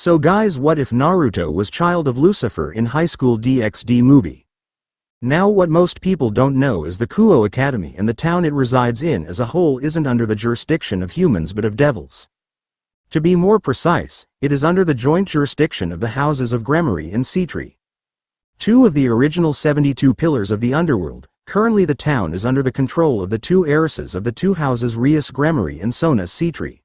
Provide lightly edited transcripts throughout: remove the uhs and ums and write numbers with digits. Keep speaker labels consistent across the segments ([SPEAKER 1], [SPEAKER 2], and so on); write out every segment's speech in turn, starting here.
[SPEAKER 1] So guys, what if Naruto was child of Lucifer in Highschool DxD movie? Now what most people don't know is the Kuo Academy and the town it resides in as a whole isn't under the jurisdiction of humans but of devils. To be more precise, it is under the joint jurisdiction of the houses of Gremory and Seatree. Two of the original 72 pillars of the underworld. Currently the town is under the control of the two heiresses of the two houses Rias Gremory and Sona Seatree,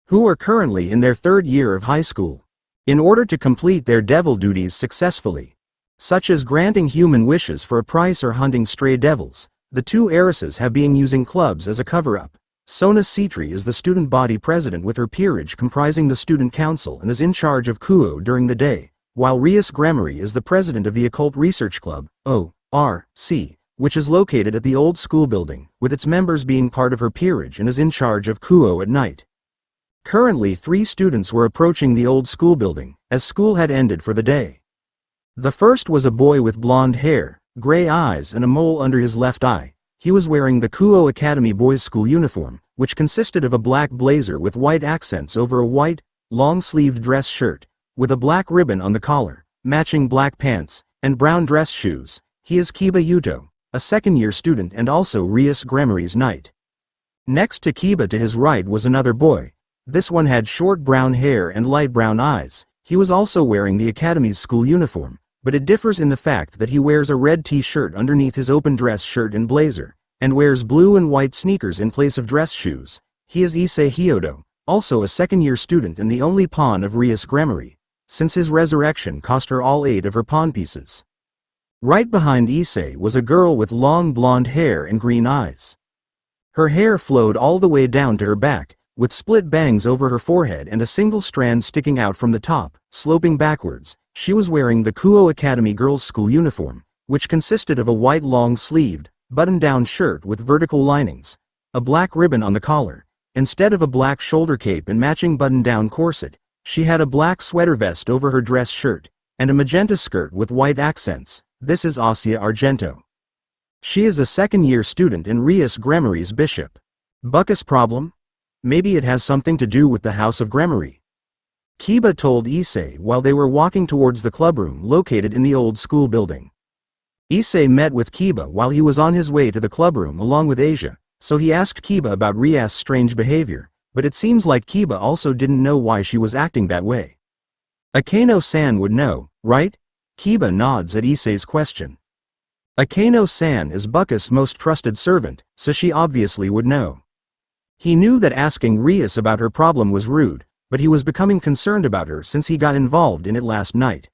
[SPEAKER 1] who are currently in their third year of high school. In order to complete their devil duties successfully, such as granting human wishes for a price or hunting stray devils, the two heiresses have been using clubs as a cover-up. Sona Seatree is the student body president with her peerage comprising the student council and is in charge of Kuo during the day, while Rias Gremory is the president of the Occult Research Club, ORC, which is located at the old school building, with its members being part of her peerage and is in charge of Kuo at night. Currently 3 students were approaching the old school building, as school had ended for the day. The first was a boy with blonde hair, gray eyes and a mole under his left eye. He was wearing the Kuo Academy boys' school uniform, which consisted of a black blazer with white accents over a white, long-sleeved dress shirt, with a black ribbon on the collar, matching black pants, and brown dress shoes. He is Kiba Yuto, a second-year student and also Rias Gremory's knight. Next to Kiba to his right was another boy. This one had short brown hair and light brown eyes. He was also wearing the Academy's school uniform, but it differs in the fact that he wears a red t-shirt underneath his open dress shirt and blazer, and wears blue and white sneakers in place of dress shoes. He is Issei Hyodo, also a second-year student and the only pawn of Rias Gremory, since his resurrection cost her all 8 of her pawn pieces. Right behind Issei was a girl with long blonde hair and green eyes. Her hair flowed all the way down to her back, with split bangs over her forehead and a single strand sticking out from the top, sloping backwards. She was wearing the Kuo Academy girls' school uniform, which consisted of a white long-sleeved, button-down shirt with vertical linings, a black ribbon on the collar. Instead of a black shoulder cape and matching button-down corset, she had a black sweater vest over her dress shirt, and a magenta skirt with white accents. This is Asia Argento. She is a second-year student and Rias Gremory's bishop. Buckus problem? Maybe it has something to do with the House of Gremory. Kiba told Issei while they were walking towards the clubroom located in the old school building. Issei met with Kiba while he was on his way to the clubroom along with Asia, so he asked Kiba about Rias' strange behavior, but it seems like Kiba also didn't know why she was acting that way. Akeno-san would know, right? Kiba nods at Issei's question. Akeno-san is Buckus' most trusted servant, so she obviously would know. He knew that asking Rias about her problem was rude, but he was becoming concerned about her since he got involved in it last night.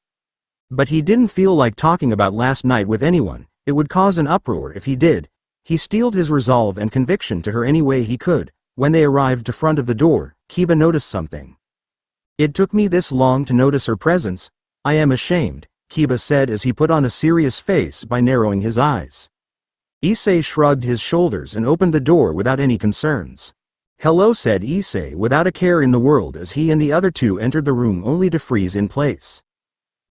[SPEAKER 1] But he didn't feel like talking about last night with anyone. It would cause an uproar if he did. He steeled his resolve and conviction to her any way he could. When they arrived to front of the door, Kiba noticed something. "It took me this long to notice her presence. I am ashamed," Kiba said as he put on a serious face by narrowing his eyes. Issei shrugged his shoulders and opened the door without any concerns. "Hello," said Issei without a care in the world as he and the other 2 entered the room only to freeze in place.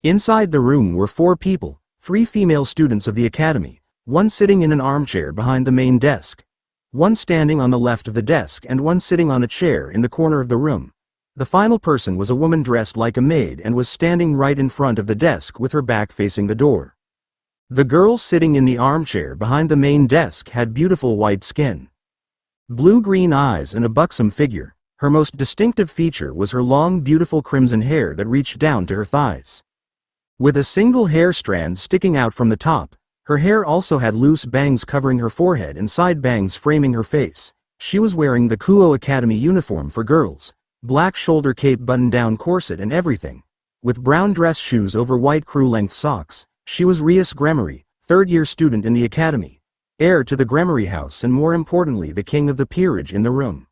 [SPEAKER 1] Inside the room were 4 people, 3 female students of the academy, one sitting in an armchair behind the main desk, one standing on the left of the desk and one sitting on a chair in the corner of the room. The final person was a woman dressed like a maid and was standing right in front of the desk with her back facing the door. The girl sitting in the armchair behind the main desk had beautiful white skin, blue-green eyes and a buxom figure. Her most distinctive feature was her long beautiful crimson hair that reached down to her thighs, with a single hair strand sticking out from the top. Her hair also had loose bangs covering her forehead and side bangs framing her face. She was wearing the Kuo Academy uniform for girls, black shoulder cape button-down corset and everything, with brown dress shoes over white crew-length socks. She was Rias Gremory, third-year student in the academy, heir to the Gremory house and more importantly the king of the peerage in the room.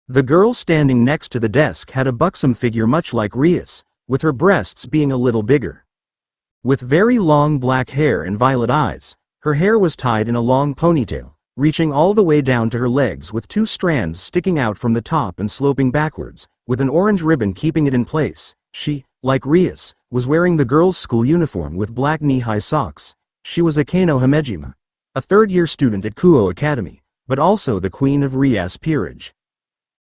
[SPEAKER 1] The girl standing next to the desk had a buxom figure much like Rias, with her breasts being a little bigger. With very long black hair and violet eyes, her hair was tied in a long ponytail, reaching all the way down to her legs with 2 strands sticking out from the top and sloping backwards, with an orange ribbon keeping it in place. She, like Rias, was wearing the girls' school uniform with black knee-high socks. She was Akeno Himejima, a third-year student at Kuo Academy, but also the queen of Rias Peerage.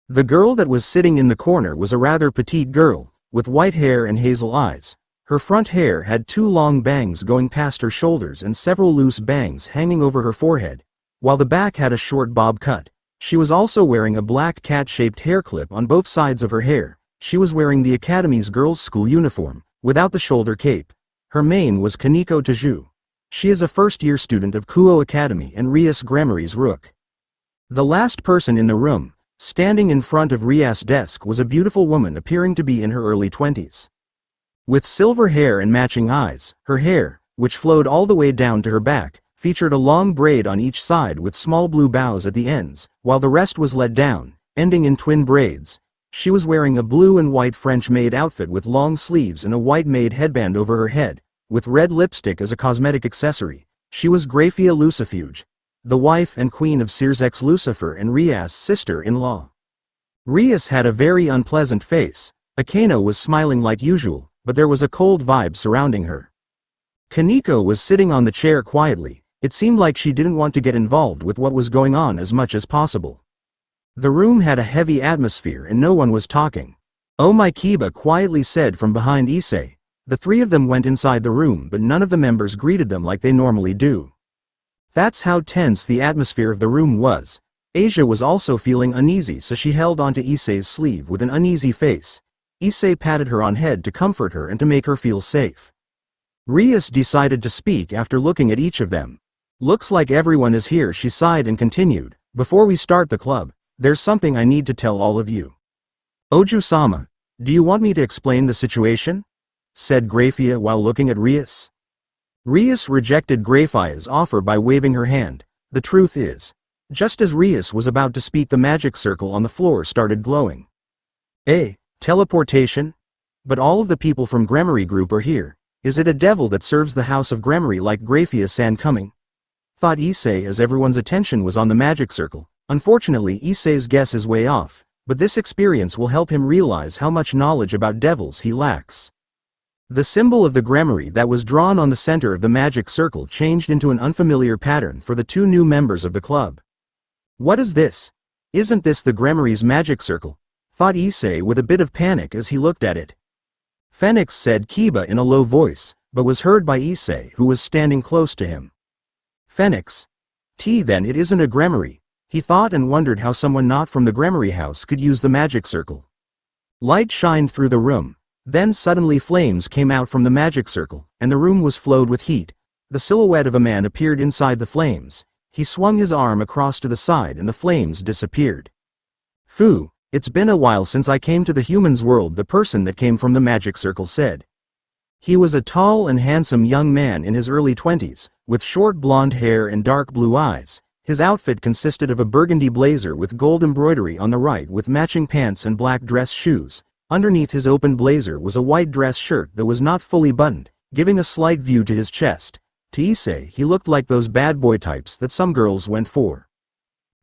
[SPEAKER 1] The girl that was sitting in the corner was a rather petite girl, with white hair and hazel eyes. Her front hair had 2 long bangs going past her shoulders and several loose bangs hanging over her forehead, while the back had a short bob cut. She was also wearing a black cat-shaped hair clip on both sides of her hair. She was wearing the Academy's girls' school uniform, without the shoulder cape. Her name was Kaneko Taju. She is a first-year student of Kuo Academy and Rias Grammary's Rook. The last person in the room, standing in front of Rias' desk, was a beautiful woman appearing to be in her early 20s. With silver hair and matching eyes, her hair, which flowed all the way down to her back, featured a long braid on each side with small blue bows at the ends, while the rest was let down, ending in twin braids. She was wearing a blue and white French-maid outfit with long sleeves and a white-maid headband over her head, with red lipstick as a cosmetic accessory. She was Graphia Lucifuge, the wife and queen of Circex Lucifer and Rias' sister-in-law. Rias had a very unpleasant face. Akano was smiling like usual, but there was a cold vibe surrounding her. Kaneko was sitting on the chair quietly. It seemed like she didn't want to get involved with what was going on as much as possible. The room had a heavy atmosphere and no one was talking. "Oh my," Kiba quietly said from behind Issei. The 3 of them went inside the room, but none of the members greeted them like they normally do. That's how tense the atmosphere of the room was. Asia was also feeling uneasy, so she held onto Issei's sleeve with an uneasy face. Issei patted her on head to comfort her and to make her feel safe. Rias decided to speak after looking at each of them. "Looks like everyone is here," she sighed and continued. "Before we start the club, there's something I need to tell all of you." "Oju-sama, do you want me to explain the situation?" said Graphia while looking at Rias. Rias rejected Graphia's offer by waving her hand. The truth is, just as Rias was about to speak, the magic circle on the floor started glowing. Teleportation? But all of the people from Grammary Group are here. Is it a devil that serves the House of Grammary like Graphia-san coming? Thought Issei as everyone's attention was on the magic circle. Unfortunately, Issei's guess is way off, but this experience will help him realize how much knowledge about devils he lacks. The symbol of the Grammary that was drawn on the center of the magic circle changed into an unfamiliar pattern for the 2 new members of the club. "What is this? Isn't this the Grammary's magic circle?" thought Issei with a bit of panic as he looked at it. "Phoenix," said Kiba in a low voice, but was heard by Issei, who was standing close to him. "Phoenix? Then it isn't a Grammary," he thought, and wondered how someone not from the Grammary house could use the magic circle. Light shined through the room. Then suddenly flames came out from the magic circle, and the room was flowed with heat. The silhouette of a man appeared inside the flames. He swung his arm across to the side and the flames disappeared. "Phew, it's been a while since I came to the humans' world," the person that came from the magic circle said. He was a tall and handsome young man in his early 20s, with short blonde hair and dark blue eyes. His outfit consisted of a burgundy blazer with gold embroidery on the right with matching pants and black dress shoes. Underneath his open blazer was a white dress shirt that was not fully buttoned, giving a slight view to his chest. To Issei, he looked like those bad boy types that some girls went for.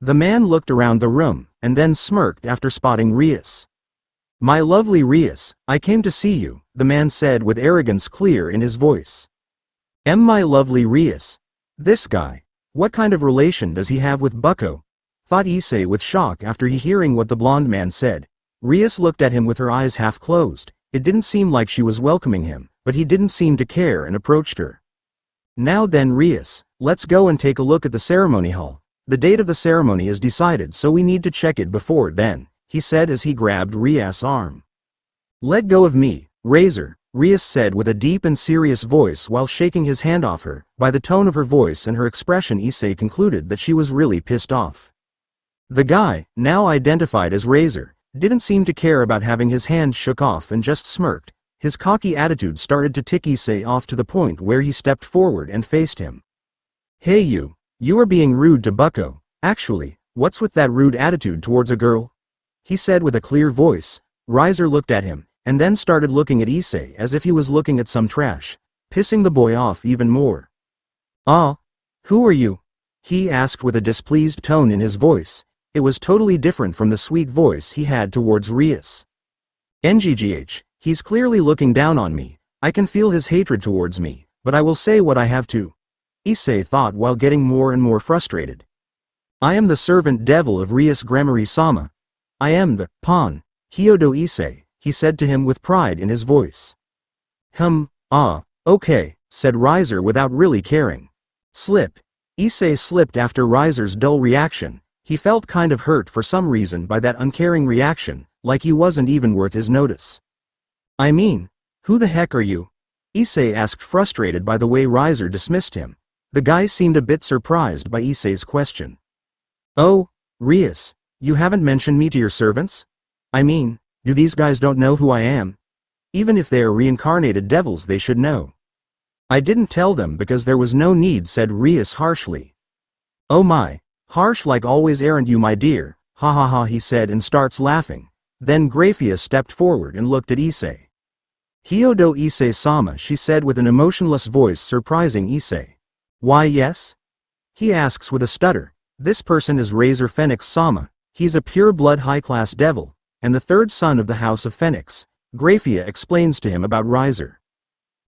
[SPEAKER 1] The man looked around the room, and then smirked after spotting Rias. "My lovely Rias, I came to see you," the man said with arrogance clear in his voice. My lovely Rias? This guy, what kind of relation does he have with Bucko?" thought Issei with shock after hearing what the blonde man said. Rias looked at him with her eyes half closed. It didn't seem like she was welcoming him, but he didn't seem to care and approached her. "Now then Rias, let's go and take a look at the ceremony hall. The date of the ceremony is decided, so we need to check it before then," he said as he grabbed Rias' arm. "Let go of me, Razor," Rias said with a deep and serious voice while shaking his hand off her. By the tone of her voice and her expression, Issei concluded that she was really pissed off. The guy, now identified as Razor, didn't seem to care about having his hand shook off and just smirked. His cocky attitude started to tick Issei off to the point where he stepped forward and faced him. "Hey you are being rude to Bucko. Actually, what's with that rude attitude towards a girl?" he said with a clear voice. Riser looked at him, and then started looking at Issei as if he was looking at some trash, pissing the boy off even more. Who are you?" he asked with a displeased tone in his voice. It was totally different from the sweet voice he had towards Rias. "NGGH, he's clearly looking down on me. I can feel his hatred towards me, but I will say what I have to," Issei thought while getting more and more frustrated. "I am the servant devil of Rias Grammary-sama. I am the pawn, Hyodo Issei," he said to him with pride in his voice. Okay, said Riser without really caring. Slip. Issei slipped after Riser's dull reaction. He felt kind of hurt for some reason by that uncaring reaction, like he wasn't even worth his notice. I mean, who the heck are you? Issei asked, frustrated by the way Riser dismissed him. The guy seemed a bit surprised by Issei's question. Oh, Rias, you haven't mentioned me to your servants? I mean, do these guys don't know who I am? Even if they are reincarnated devils, they should know. I didn't tell them because there was no need, said Rias harshly. Oh my, harsh like always, aren't you, my dear? Ha ha ha, he said and starts laughing. Then Graphia stepped forward and looked at Issei. Hyodo Issei-sama, she said with an emotionless voice, surprising Issei. Why yes? He asks with a stutter. This person is Razor Phoenix-sama. He's a pure-blood high-class devil, and the third son of the House of Phoenix. Graphia explains to him about Riser.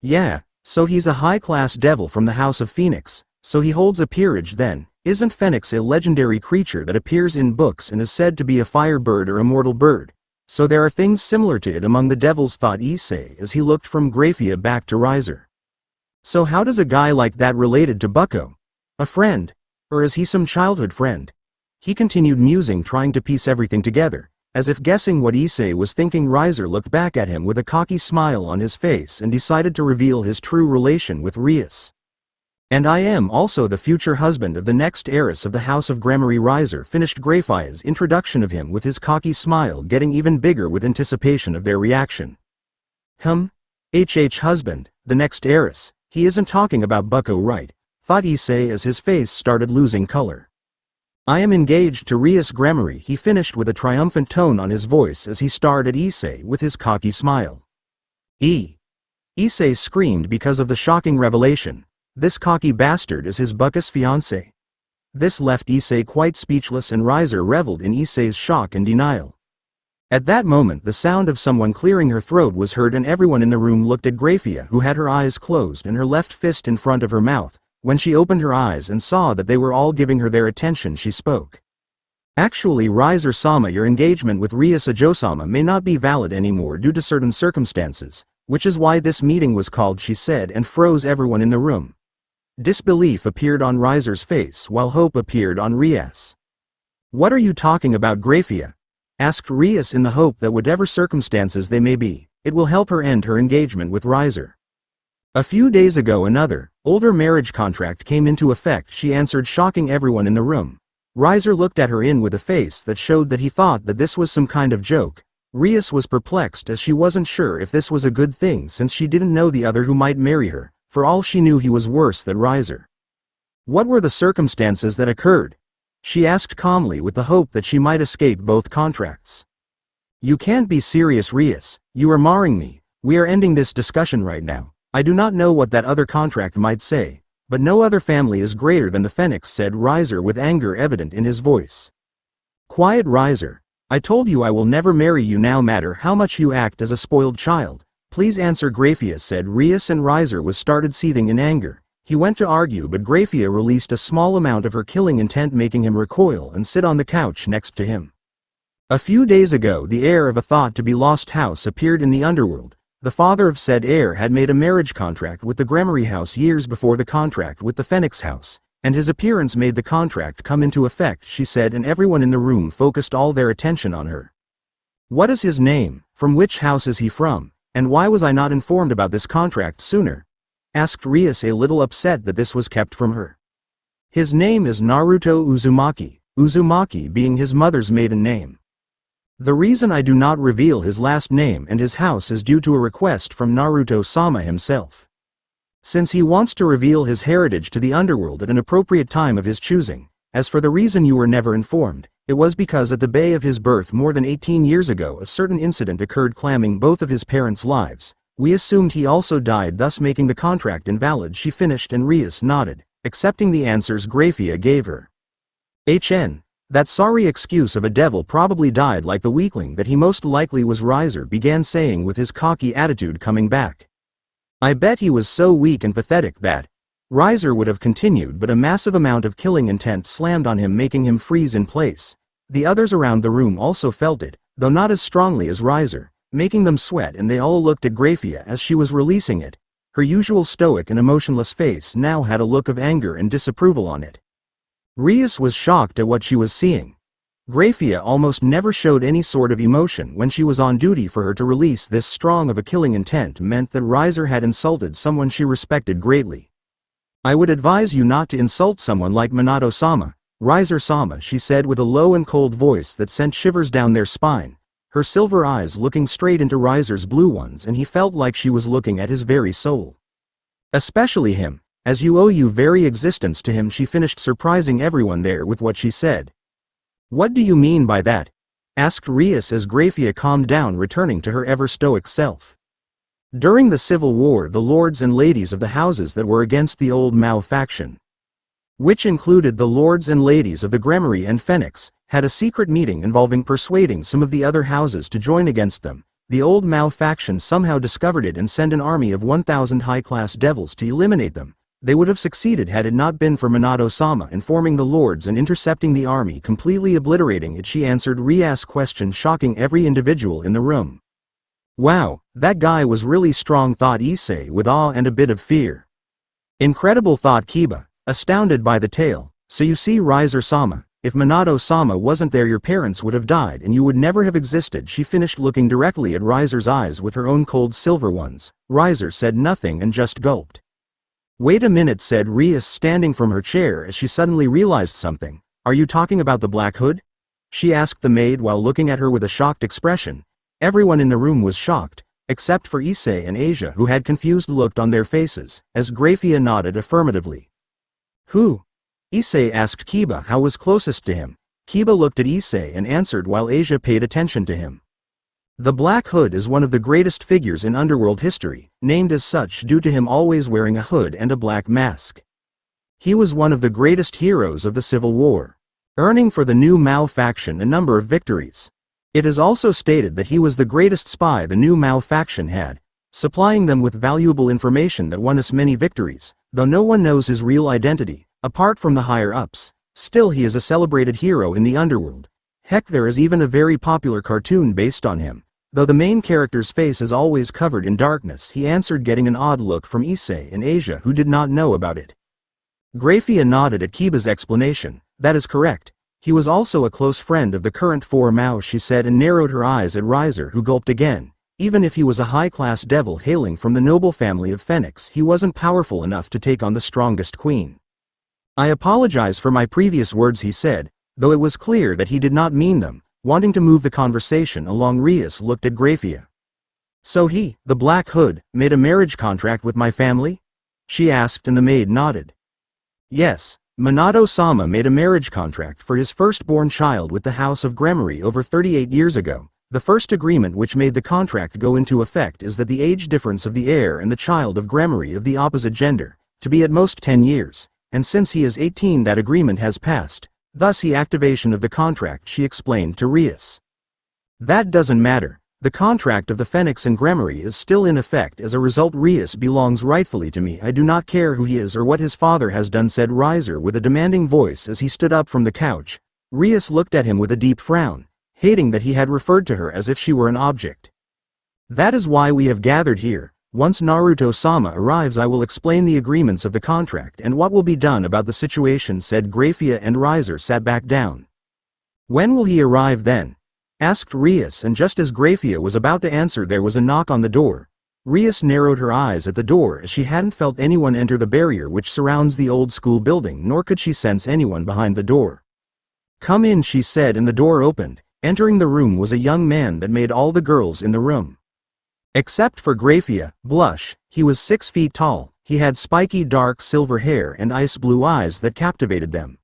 [SPEAKER 1] Yeah, so he's a high-class devil from the House of Phoenix, so he holds a peerage then. Isn't Phoenix a legendary creature that appears in books and is said to be a fire bird or immortal bird? So there are things similar to it among the devils, thought Issei as he looked from Graphia back to Riser. So how does a guy like that related to Bucko? A friend? Or is he some childhood friend? He continued musing, trying to piece everything together. As if guessing what Issei was thinking, Riser looked back at him with a cocky smile on his face and decided to reveal his true relation with Rias. And I am also the future husband of the next heiress of the House of Gramarye. Riser finished Graphia's introduction of him with his cocky smile getting even bigger with anticipation of their reaction. Husband, the next heiress, he isn't talking about Bucko, right? Thought Issei as his face started losing color. I am engaged to Rias Gramarye, he finished with a triumphant tone on his voice as he stared at Issei with his cocky smile. Issei screamed because of the shocking revelation. This cocky bastard is his Buckus fiancé. This left Issei quite speechless, and Riser reveled in Issei's shock and denial. At that moment the sound of someone clearing her throat was heard, and everyone in the room looked at Graphia, who had her eyes closed and her left fist in front of her mouth. When she opened her eyes and saw that they were all giving her their attention, she spoke. Actually, Riser-sama, your engagement with Rias Ajo-sama may not be valid anymore due to certain circumstances, which is why this meeting was called, she said, and froze everyone in the room. Disbelief appeared on Riser's face while hope appeared on Rias. What are you talking about, Graphia? Asked Rias, in the hope that whatever circumstances they may be, it will help her end her engagement with Riser. A few days ago another, older marriage contract came into effect, she answered, shocking everyone in the room. Riser looked at her with a face that showed that he thought that this was some kind of joke. Rias was perplexed as she wasn't sure if this was a good thing since she didn't know the other who might marry her. For all she knew, he was worse than Riser. What were the circumstances that occurred? She asked calmly with the hope that she might escape both contracts. You can't be serious, Rias. You are marring me. We are ending this discussion right now. I do not know what that other contract might say, but no other family is greater than the Phoenix, said Riser with anger evident in his voice. Quiet, Riser. I told you I will never marry you, no matter how much you act as a spoiled child. Please answer, Graphia said Rias, and Riser was started seething in anger. He went to argue, but Graphia released a small amount of her killing intent, making him recoil and sit on the couch next to him. A few days ago the heir of a thought-to-be lost house appeared in the underworld. The father of said heir had made a marriage contract with the Gramarye house years before the contract with the Phoenix house, and his appearance made the contract come into effect, she said, and everyone in the room focused all their attention on her. What is his name? From which house is he from? And why was I not informed about this contract sooner? Asked Rias, a little upset that this was kept from her. His name is Naruto Uzumaki, Uzumaki being his mother's maiden name. The reason I do not reveal his last name and his house is due to a request from Naruto-sama himself. Since he wants to reveal his heritage to the underworld at an appropriate time of his choosing. As for the reason you were never informed, it was because at the day of his birth more than 18 years ago a certain incident occurred claiming both of his parents' lives. We assumed he also died, thus making the contract invalid, she finished, and Rias nodded, accepting the answers Graphia gave her. That sorry excuse of a devil probably died like the weakling that he most likely was, Riser began saying with his cocky attitude coming back. I bet he was so weak and pathetic that... Riser would have continued, but a massive amount of killing intent slammed on him, making him freeze in place. The others around the room also felt it, though not as strongly as Riser. making them sweat, and they all looked at Graphia as she was releasing it. Her usual stoic and emotionless face now had a look of anger and disapproval on it. Rias was shocked at what she was seeing. Graphia almost never showed any sort of emotion when she was on duty. For her to release this strong of a killing intent meant that Riser had insulted someone she respected greatly. "I would advise you not to insult someone like Minato-sama, Riser-sama," she said with a low and cold voice that sent shivers down their spine, her silver eyes looking straight into Riser's blue ones, and he felt like she was looking at his very soul. "Especially him, as you owe your very existence to him," she finished, surprising everyone there with what she said. "What do you mean by that?" asked Rias as Graphia calmed down, returning to her ever-stoic self. During the Civil War, the lords and ladies of the houses that were against the old Mao faction, which included the lords and ladies of the Gremory and Phoenix, had a secret meeting involving persuading some of the other houses to join against them. The old Mao faction somehow discovered it and sent an army of 1,000 high-class devils to eliminate them. They would have succeeded had it not been for Minato-sama informing the lords and intercepting the army, completely obliterating it. She answered Rias' question, shocking every individual in the room. "Wow, that guy was really strong," thought Issei with awe and a bit of fear. "Incredible," thought Kiba, astounded by the tale. "So you see, Riser-sama, if Minato-sama wasn't there, your parents would have died and you would never have existed." She finished, looking directly at Riser's eyes with her own cold silver ones. Riser said nothing and just gulped. "Wait a minute," said Rias, standing from her chair as she suddenly realized something. "Are you talking about the Black Hood?" she asked the maid while looking at her with a shocked expression. Everyone in the room was shocked, except for Issei and Asia, who had confused look on their faces, as Graphia nodded affirmatively. "Who?" Issei asked Kiba, how was closest to him. Kiba looked at Issei and answered while Asia paid attention to him. "The Black Hood is one of the greatest figures in underworld history, named as such due to him always wearing a hood and a black mask. He was one of the greatest heroes of the Civil War, earning for the new Mao faction a number of victories. It is also stated that he was the greatest spy the new Mao faction had, supplying them with valuable information that won us many victories, though no one knows his real identity, apart from the higher-ups. Still, he is a celebrated hero in the underworld. Heck, there is even a very popular cartoon based on him, though the main character's face is always covered in darkness," he answered, getting an odd look from Issei and Asia, who did not know about it. Graphia nodded at Kiba's explanation. "That is correct. He was also a close friend of the current 4 Mao," she said, and narrowed her eyes at Riser, who gulped again. "Even if he was a high-class devil hailing from the noble family of Phoenix, he wasn't powerful enough to take on the strongest queen." "I apologize for my previous words," he said, though it was clear that he did not mean them. Wanting to move the conversation along, Rias looked at Graphia. "So he, the Black Hood, made a marriage contract with my family?" she asked, and the maid nodded. "Yes. Minato-sama made a marriage contract for his firstborn child with the House of Gremory over 38 years ago. The first agreement which made the contract go into effect is that the age difference of the heir and the child of Gremory of the opposite gender, to be at most 10 years, and since he is 18 that agreement has passed, thus the activation of the contract," she explained to Rias. "That doesn't matter. The contract of the Phoenix and Gremory is still in effect. As a result, Rias belongs rightfully to me. I do not care who he is or what his father has done," said Riser with a demanding voice as he stood up from the couch. Rias looked at him with a deep frown, hating that he had referred to her as if she were an object. "That is why we have gathered here. Once Naruto-sama arrives, I will explain the agreements of the contract and what will be done about the situation," said Graphia, and Riser sat back down. "When will he arrive then?" asked Rias, and just as Graphia was about to answer, there was a knock on the door. Rias narrowed her eyes at the door as she hadn't felt anyone enter the barrier which surrounds the old school building, nor could she sense anyone behind the door. "Come in," she said, and the door opened. Entering the room was a young man that made all the girls in the room, except for Graphia, blush. He was 6 feet tall. He had spiky dark silver hair and ice blue eyes that captivated them.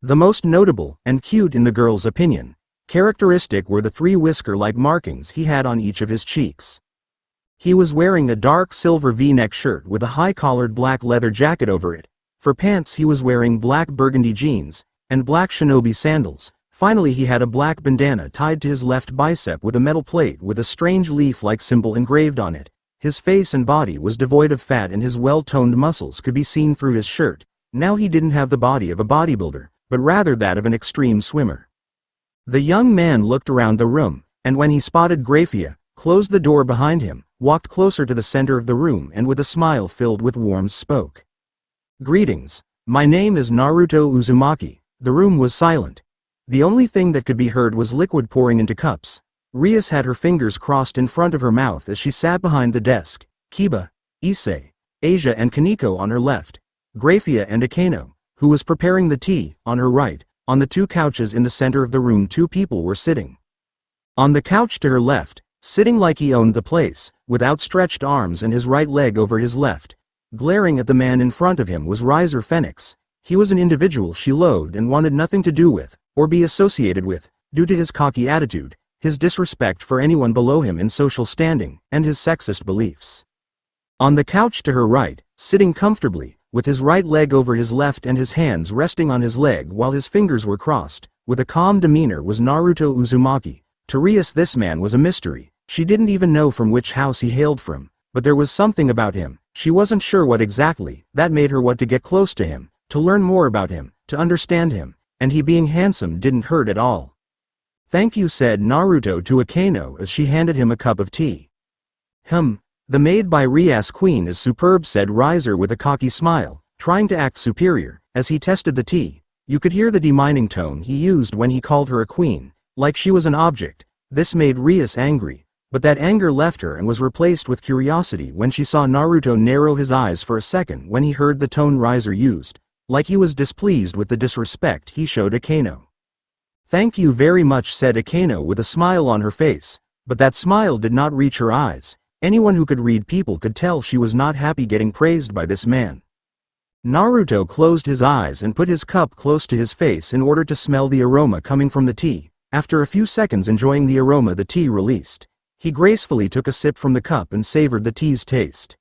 [SPEAKER 1] The most notable, and cute in the girls' opinion, characteristic were the 3 whisker-like markings he had on each of his cheeks. He was wearing a dark silver V-neck shirt with a high-collared black leather jacket over it. For pants he was wearing black burgundy jeans, and black shinobi sandals. Finally, he had a black bandana tied to his left bicep with a metal plate with a strange leaf-like symbol engraved on it. His face and body was devoid of fat and his well-toned muscles could be seen through his shirt. Now he didn't have the body of a bodybuilder, but rather that of an extreme swimmer. The young man looked around the room, and when he spotted Graphia, closed the door behind him, walked closer to the center of the room and with a smile filled with warmth spoke. "Greetings. My name is Naruto Uzumaki." The room was silent. The only thing that could be heard was liquid pouring into cups. Rias had her fingers crossed in front of her mouth as she sat behind the desk. Kiba, Issei, Asia and Kaneko on her left. Grafia and Akeno, who was preparing the tea, on her right. On the two couches in the center of the room 2 people were sitting. On the couch to her left, sitting like he owned the place, with outstretched arms and his right leg over his left, glaring at the man in front of him was Riser Phoenix. He was an individual she loathed and wanted nothing to do with, or be associated with, due to his cocky attitude, his disrespect for anyone below him in social standing, and his sexist beliefs. On the couch to her right, sitting comfortably, with his right leg over his left and his hands resting on his leg while his fingers were crossed, with a calm demeanor was Naruto Uzumaki. To Rias this man was a mystery. She didn't even know from which house he hailed from, but there was something about him, she wasn't sure what exactly, that made her want to get close to him, to learn more about him, to understand him, and he being handsome didn't hurt at all. "Thank you," said Naruto to Akeno as she handed him a cup of tea. The maid by Rias Queen is superb," said Riser with a cocky smile, trying to act superior. As he tested the tea, you could hear the demeaning tone he used when he called her a queen, like she was an object. This made Rias angry, but that anger left her and was replaced with curiosity when she saw Naruto narrow his eyes for a second when he heard the tone Riser used, like he was displeased with the disrespect he showed Akeno. "Thank you very much," said Akeno with a smile on her face, but that smile did not reach her eyes. Anyone who could read people could tell she was not happy getting praised by this man. Naruto closed his eyes and put his cup close to his face in order to smell the aroma coming from the tea. After a few seconds enjoying the aroma the tea released, he gracefully took a sip from the cup and savored the tea's taste.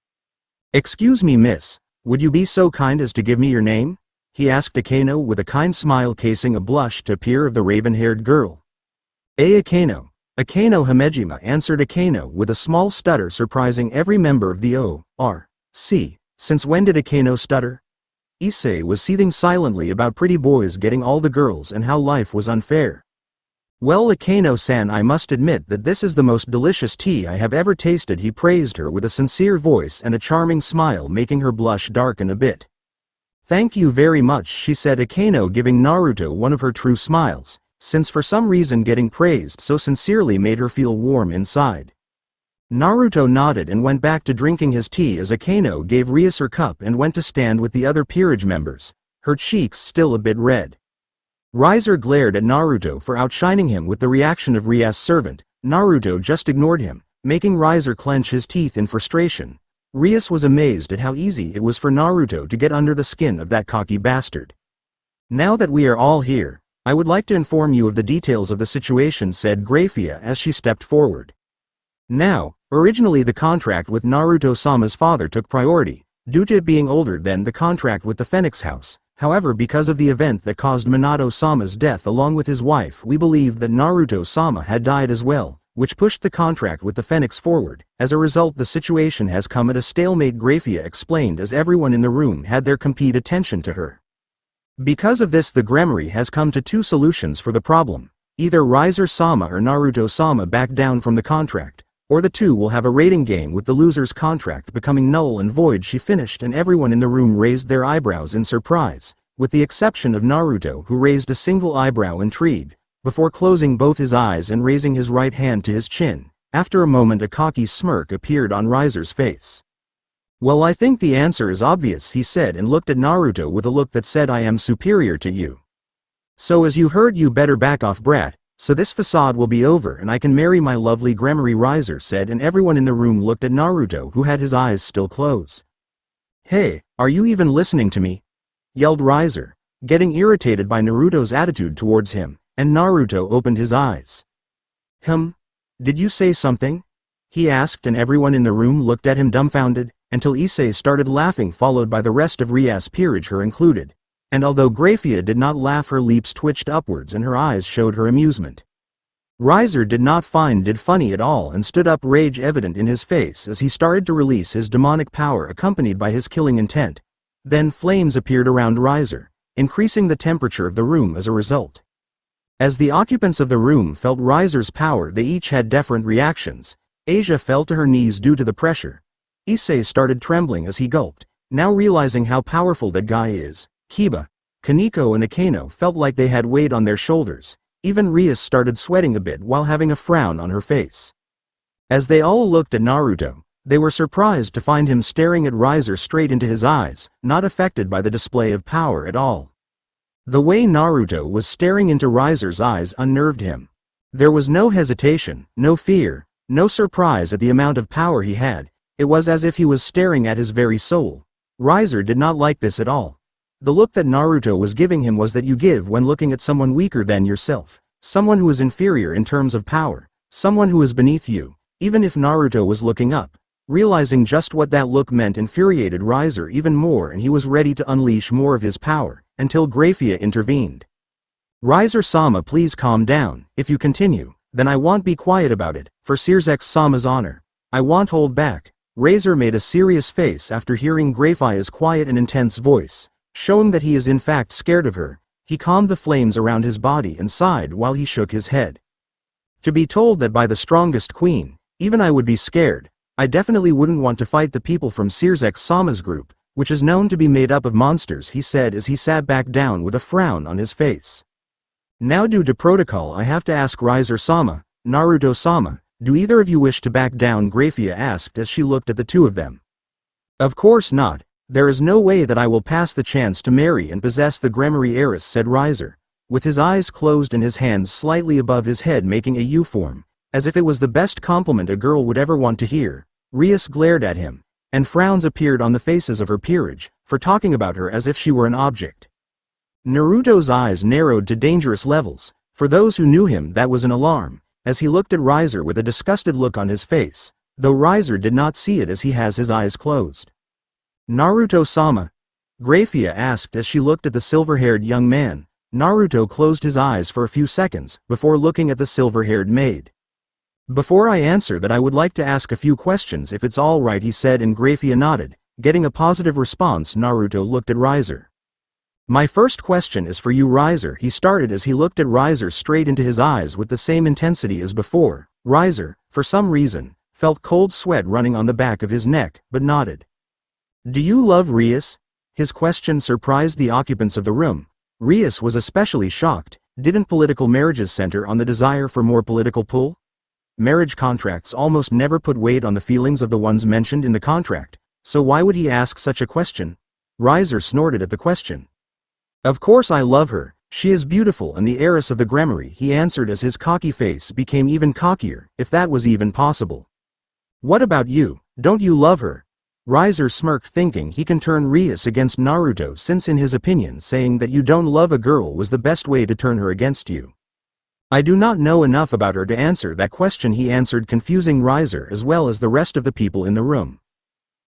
[SPEAKER 1] "Excuse me, miss, would you be so kind as to give me your name?" he asked Akeno with a kind smile casing a blush to appear of the raven-haired girl. Akeno. Akeno Hamejima," answered Akeno with a small stutter surprising every member of the O.R.C. Since when did Akeno stutter? Issei was seething silently about pretty boys getting all the girls and how life was unfair. "Well, Akeno-san, I must admit that this is the most delicious tea I have ever tasted," he praised her with a sincere voice and a charming smile making her blush darken a bit. "Thank you very much," she said, Akeno giving Naruto one of her true smiles, since for some reason getting praised so sincerely made her feel warm inside. Naruto nodded and went back to drinking his tea as Akeno gave Rias her cup and went to stand with the other Peerage members, her cheeks still a bit red. Riser glared at Naruto for outshining him with the reaction of Rias' servant. Naruto just ignored him, making Riser clench his teeth in frustration. Rias was amazed at how easy it was for Naruto to get under the skin of that cocky bastard. "Now that we are all here, I would like to inform you of the details of the situation," said Grafia as she stepped forward. Now, originally the contract with Naruto-sama's father took priority, due to it being older than the contract with the Phoenix House. However, because of the event that caused Minato-sama's death along with his wife, we believed that Naruto-sama had died as well, which pushed the contract with the Phoenix forward. As a result, the situation has come at a stalemate, Grafia explained as everyone in the room had their complete attention to her. Because of this, the Gremory has come to 2 solutions for the problem. Either Riser-sama or Naruto-sama back down from the contract, or the 2 will have a rating game with the loser's contract becoming null and void, she finished, and everyone in the room raised their eyebrows in surprise, with the exception of Naruto, who raised a single eyebrow intrigued, before closing both his eyes and raising his right hand to his chin. After a moment a cocky smirk appeared on Riser's face. "Well, I think the answer is obvious," he said and looked at Naruto with a look that said, "I am superior to you. So as you heard, you better back off, brat, so this facade will be over and I can marry my lovely Gremory," Riser said, and everyone in the room looked at Naruto, who had his eyes still closed. "Hey, are you even listening to me?" yelled Riser, getting irritated by Naruto's attitude towards him, and Naruto opened his eyes. Did you say something?" he asked, and everyone in the room looked at him dumbfounded, until Issei started laughing, followed by the rest of Rias Peerage, her included. And although Grafia did not laugh, her lips twitched upwards and her eyes showed her amusement. Riser did not find it funny at all and stood up, rage evident in his face as he started to release his demonic power accompanied by his killing intent. Then flames appeared around Riser, increasing the temperature of the room as a result. As the occupants of the room felt Riser's power, they each had different reactions. Asia fell to her knees due to the pressure. Issei started trembling as he gulped, now realizing how powerful that guy is. Kiba, Kaneko and Akeno felt like they had weight on their shoulders. Even Rias started sweating a bit while having a frown on her face. As they all looked at Naruto, they were surprised to find him staring at Riser straight into his eyes, not affected by the display of power at all. The way Naruto was staring into Riser's eyes unnerved him. There was no hesitation, no fear, no surprise at the amount of power he had. It was as if he was staring at his very soul. Riser did not like this at all. The look that Naruto was giving him was that you give when looking at someone weaker than yourself, someone who is inferior in terms of power, someone who is beneath you. Even if Naruto was looking up, realizing just what that look meant infuriated Riser even more, and he was ready to unleash more of his power, until Graphia intervened. Riser-sama, please calm down. If you continue, then I won't be quiet about it, for Sirzex-sama's honor. I won't hold back. Razor made a serious face after hearing Graphia's quiet and intense voice, showing that he is in fact scared of her. He calmed the flames around his body and sighed while he shook his head. To be told that by the strongest queen, even I would be scared. I definitely wouldn't want to fight the people from Sirzex-sama's group, which is known to be made up of monsters, he said as he sat back down with a frown on his face. Now due to protocol I have to ask Riser-sama, Naruto-sama, do either of you wish to back down? Graphia asked as she looked at the two of them. Of course not. There is no way that I will pass the chance to marry and possess the Gremory heiress, said Riser, with his eyes closed and his hands slightly above his head making a U form, as if it was the best compliment a girl would ever want to hear. Rias glared at him, and frowns appeared on the faces of her peerage, for talking about her as if she were an object. Naruto's eyes narrowed to dangerous levels. For those who knew him, that was an alarm, as he looked at Riser with a disgusted look on his face, though Riser did not see it as he has his eyes closed. Naruto-sama? Graphia asked as she looked at the silver-haired young man. Naruto closed his eyes for a few seconds, before looking at the silver-haired maid. Before I answer that, I would like to ask a few questions if it's all right, he said, and Graphia nodded. Getting a positive response, Naruto looked at Riser. My first question is for you, Riser, he started as he looked at Riser straight into his eyes with the same intensity as before. Riser, for some reason, felt cold sweat running on the back of his neck, but nodded. Do you love Rias? His question surprised the occupants of the room. Rias was especially shocked. Didn't political marriages center on the desire for more political pull? Marriage contracts almost never put weight on the feelings of the ones mentioned in the contract, so why would he ask such a question? Riser snorted at the question. Of course I love her, she is beautiful and the heiress of the Gremory, he answered as his cocky face became even cockier, if that was even possible. What about you, don't you love her? Riser smirked, thinking he can turn Rias against Naruto, since in his opinion saying that you don't love a girl was the best way to turn her against you. I do not know enough about her to answer that question, he answered, confusing Riser as well as the rest of the people in the room.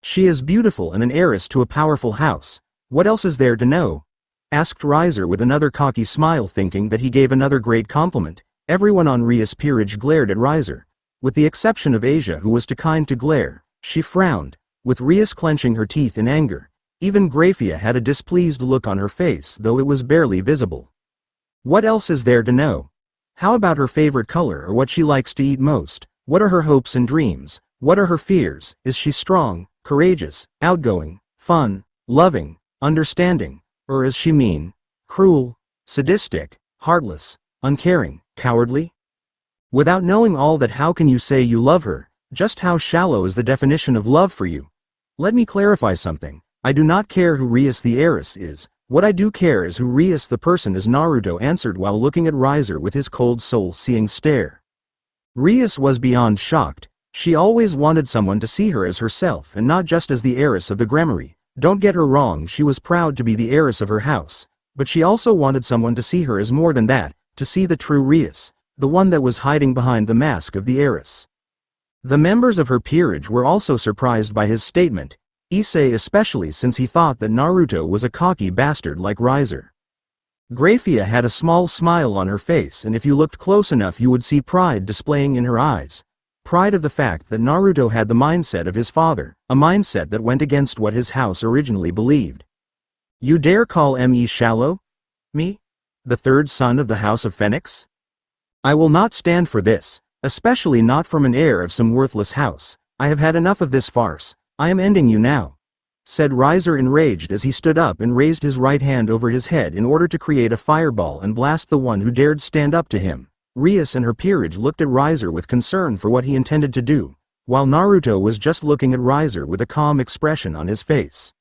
[SPEAKER 1] She is beautiful and an heiress to a powerful house. What else is there to know? Asked Riser with another cocky smile, thinking that he gave another great compliment. Everyone on Rias Peerage glared at Riser, with the exception of Asia, who was too kind to glare. She frowned, with Rias clenching her teeth in anger. Even Graphia had a displeased look on her face, though it was barely visible. What else is there to know? How about her favorite color or what she likes to eat most? What are her hopes and dreams? What are her fears? Is she strong, courageous, outgoing, fun, loving, understanding? Or is she mean, cruel, sadistic, heartless, uncaring, cowardly? Without knowing all that, how can you say you love her? Just how shallow is the definition of love for you? Let me clarify something. I do not care who Rias the heiress is. What I do care is who Rias the person is, Naruto answered while looking at Riser with his cold soul-seeing stare. Rias was beyond shocked. She always wanted someone to see her as herself and not just as the heiress of the Gremory. Don't get her wrong, she was proud to be the heiress of her house, but she also wanted someone to see her as more than that, to see the true Rias, the one that was hiding behind the mask of the heiress. The members of her peerage were also surprised by his statement, Issei especially, since he thought that Naruto was a cocky bastard like Riser. Graphia had a small smile on her face, and if you looked close enough you would see pride displaying in her eyes. Pride of the fact that Naruto had the mindset of his father, a mindset that went against what his house originally believed. You dare call me shallow? Me? The third son of the House of Phoenix? I will not stand for this. Especially not from an heir of some worthless house. I have had enough of this farce. I am ending you now," said Riser enraged as he stood up and raised his right hand over his head in order to create a fireball and blast the one who dared stand up to him. Rias and her peerage looked at Riser with concern for what he intended to do, while Naruto was just looking at Riser with a calm expression on his face.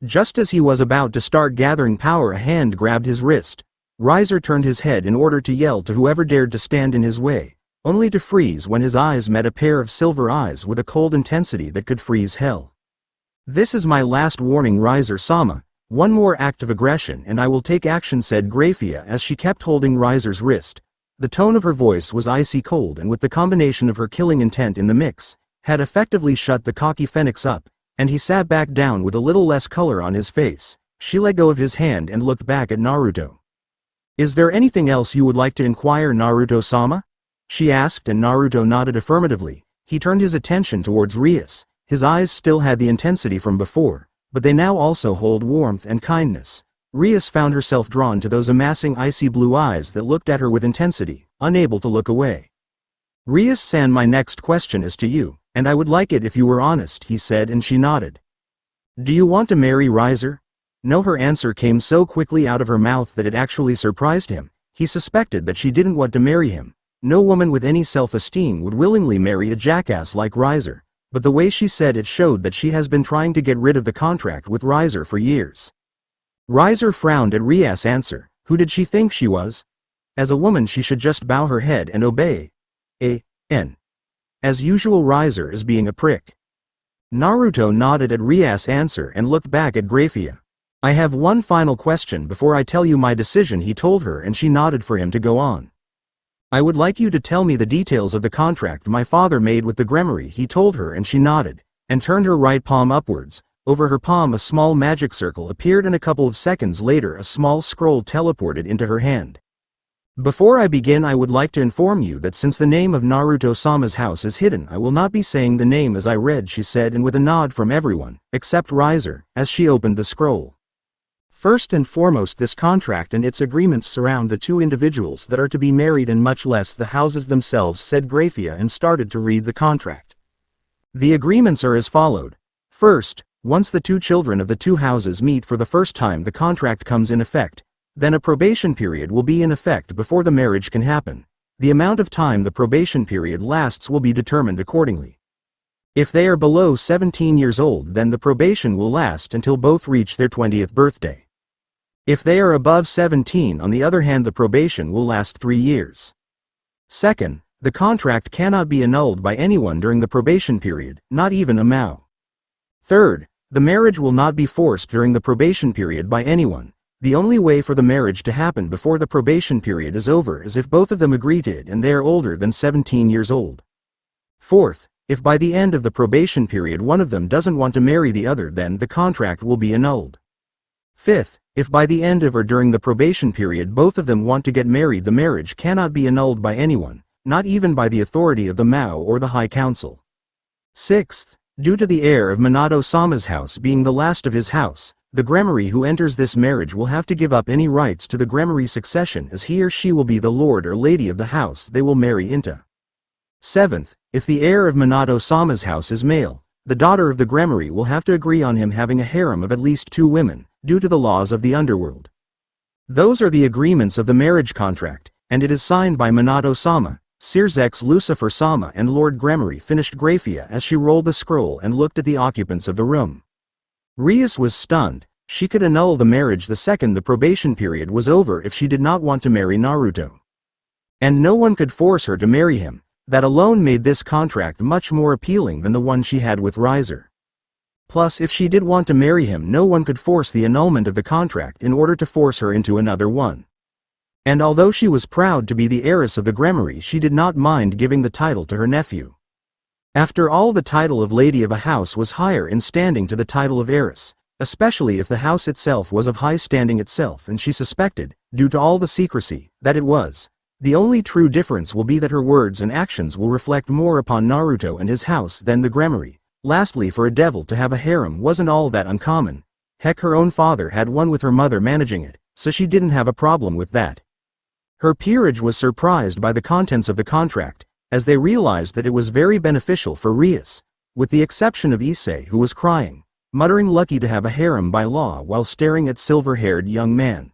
[SPEAKER 1] Just as he was about to start gathering power, a hand grabbed his wrist. Riser turned his head in order to yell to whoever dared to stand in his way, only to freeze when his eyes met a pair of silver eyes with a cold intensity that could freeze hell. "This is my last warning, Riser-sama. One more act of aggression and I will take action," said Graphia as she kept holding Riser's wrist. The tone of her voice was icy cold, and with the combination of her killing intent in the mix, had effectively shut the cocky phoenix up, and he sat back down with a little less color on his face. She let go of his hand and looked back at Naruto. "Is there anything else you would like to inquire, Naruto-sama?" she asked, and Naruto nodded affirmatively. He turned his attention towards Rias. His eyes still had the intensity from before, but they now also hold warmth and kindness. Rias found herself drawn to those amassing icy blue eyes that looked at her with intensity, unable to look away. "Rias-san, my next question is to you, and I would like it if you were honest," he said, and she nodded. "Do you want to marry Riser?" No, her answer came so quickly out of her mouth that it actually surprised him. He suspected that she didn't want to marry him. No woman with any self-esteem would willingly marry a jackass like Riser, but the way she said it showed that she has been trying to get rid of the contract with Riser for years. Riser frowned at Rias' answer. Who did she think she was? As a woman she should just bow her head and obey. As usual, Riser is being a prick. Naruto nodded at Rias' answer and looked back at Graphia. "I have one final question before I tell you my decision," he told her, and she nodded for him to go on. "I would like you to tell me the details of the contract my father made with the Gremory," he told her, and she nodded, and turned her right palm upwards. Over her palm a small magic circle appeared, and a couple of seconds later a small scroll teleported into her hand. "Before I begin, I would like to inform you that since the name of Naruto-sama's house is hidden, I will not be saying the name as I read," she said, and with a nod from everyone, except Riser, as she opened the scroll. "First and foremost, this contract and its agreements surround the two individuals that are to be married and much less the houses themselves," said Graphia, and started to read the contract. "The agreements are as followed. First, once the two children of the two houses meet for the first time, the contract comes in effect. Then a probation period will be in effect before the marriage can happen. The amount of time the probation period lasts will be determined accordingly. If they are below 17 years old, then the probation will last until both reach their 20th birthday. If they are above 17, on the other hand, the probation will last 3 years. Second, the contract cannot be annulled by anyone during the probation period, not even a Mao. Third, the marriage will not be forced during the probation period by anyone. The only way for the marriage to happen before the probation period is over is if both of them agree to it and they are older than 17 years old. Fourth, if by the end of the probation period one of them doesn't want to marry the other, then the contract will be annulled. Fifth, if by the end of or during the probation period both of them want to get married, the marriage cannot be annulled by anyone, not even by the authority of the Mao or the High Council. Sixth, due to the heir of Minato-sama's house being the last of his house, the Gremory who enters this marriage will have to give up any rights to the Gremory succession, as he or she will be the lord or lady of the house they will marry into. Seventh, if the heir of Minato-sama's house is male, the daughter of the Gremory will have to agree on him having a harem of at least 2 women, due to the laws of the underworld. Those are the agreements of the marriage contract, and it is signed by Minato-sama, Searsex, Lucifer-sama, and Lord Gremory, finished Graphia as she rolled the scroll and looked at the occupants of the room. Rias was stunned. She could annul the marriage the second the probation period was over if she did not want to marry Naruto. And no one could force her to marry him. That alone made this contract much more appealing than the one she had with Riser. Plus, if she did want to marry him, no one could force the annulment of the contract in order to force her into another one. And although she was proud to be the heiress of the Gremory, she did not mind giving the title to her nephew. After all, the title of Lady of a House was higher in standing to the title of heiress, especially if the house itself was of high standing itself, and she suspected, due to all the secrecy, that it was. The only true difference will be that her words and actions will reflect more upon Naruto and his house than the Gremory. Lastly, for a devil to have a harem wasn't all that uncommon. Heck, her own father had one with her mother managing it, so she didn't have a problem with that. Her peerage was surprised by the contents of the contract, as they realized that it was very beneficial for Rias, with the exception of Issei who was crying, muttering lucky to have a harem by law while staring at silver-haired young man.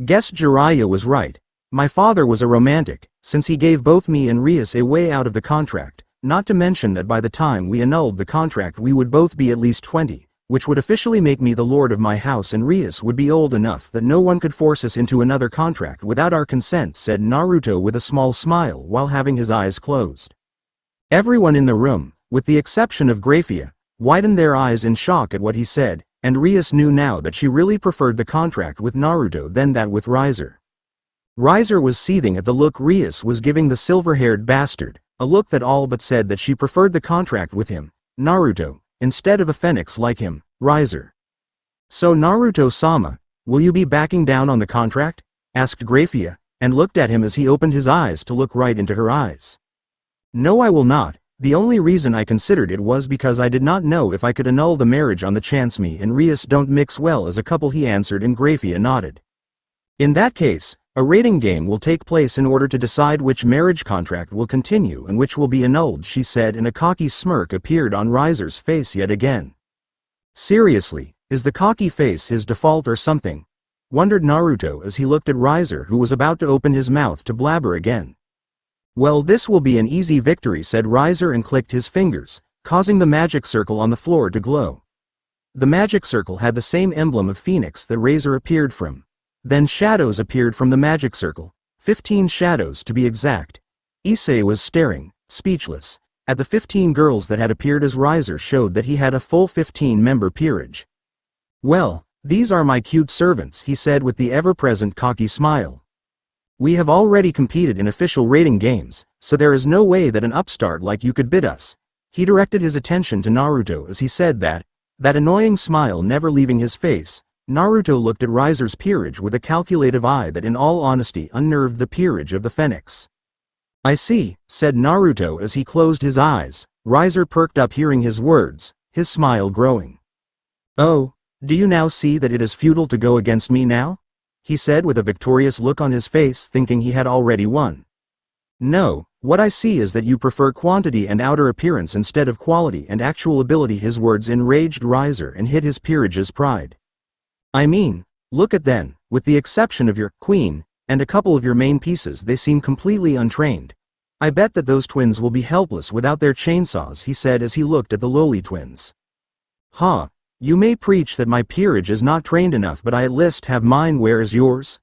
[SPEAKER 1] Guess Jiraiya was right. My father was a romantic, since he gave both me and Rias a way out of the contract, not to mention that by the time we annulled the contract we would both be at least 20, which would officially make me the lord of my house and Rias would be old enough that no one could force us into another contract without our consent, said Naruto with a small smile while having his eyes closed. Everyone in the room, with the exception of Grafia, widened their eyes in shock at what he said, and Rias knew now that she really preferred the contract with Naruto than that with Riser. Riser was seething at the look Rias was giving the silver-haired bastard, a look that all but said that she preferred the contract with him, Naruto, instead of a phoenix like him, Riser. So Naruto-sama, will you be backing down on the contract? Asked Grafia, and looked at him as he opened his eyes to look right into her eyes. No, I will not. The only reason I considered it was because I did not know if I could annul the marriage on the chance me and Rias don't mix well as a couple, he answered, and Grafia nodded. In that case, a rating game will take place in order to decide which marriage contract will continue and which will be annulled, she said, and a cocky smirk appeared on Riser's face yet again. Seriously, is the cocky face his default or something? Wondered Naruto as he looked at Riser, who was about to open his mouth to blabber again. Well, this will be an easy victory, said Riser and clicked his fingers, causing the magic circle on the floor to glow. The magic circle had the same emblem of Phoenix that Riser appeared from. Then shadows appeared from the magic circle, 15 shadows to be exact. Issei was staring, speechless, at the 15 girls that had appeared as Riser showed that he had a full 15-member peerage. Well, these are my cute servants, he said with the ever-present cocky smile. We have already competed in official rating games, so there is no way that an upstart like you could beat us. He directed his attention to Naruto as he said that annoying smile never leaving his face. Naruto looked at Riser's peerage with a calculative eye that in all honesty unnerved the peerage of the Phoenix. I see, said Naruto as he closed his eyes. Riser perked up hearing his words, his smile growing. Oh, do you now see that it is futile to go against me now? He said with a victorious look on his face, thinking he had already won. No, what I see is that you prefer quantity and outer appearance instead of quality and actual ability. His words enraged Riser and hit his peerage's pride. I mean, look at them, with the exception of your queen, and a couple of your main pieces, they seem completely untrained. I bet that those twins will be helpless without their chainsaws, he said as he looked at the lowly twins. Huh, you may preach that my peerage is not trained enough, but I at least have mine. Where is yours?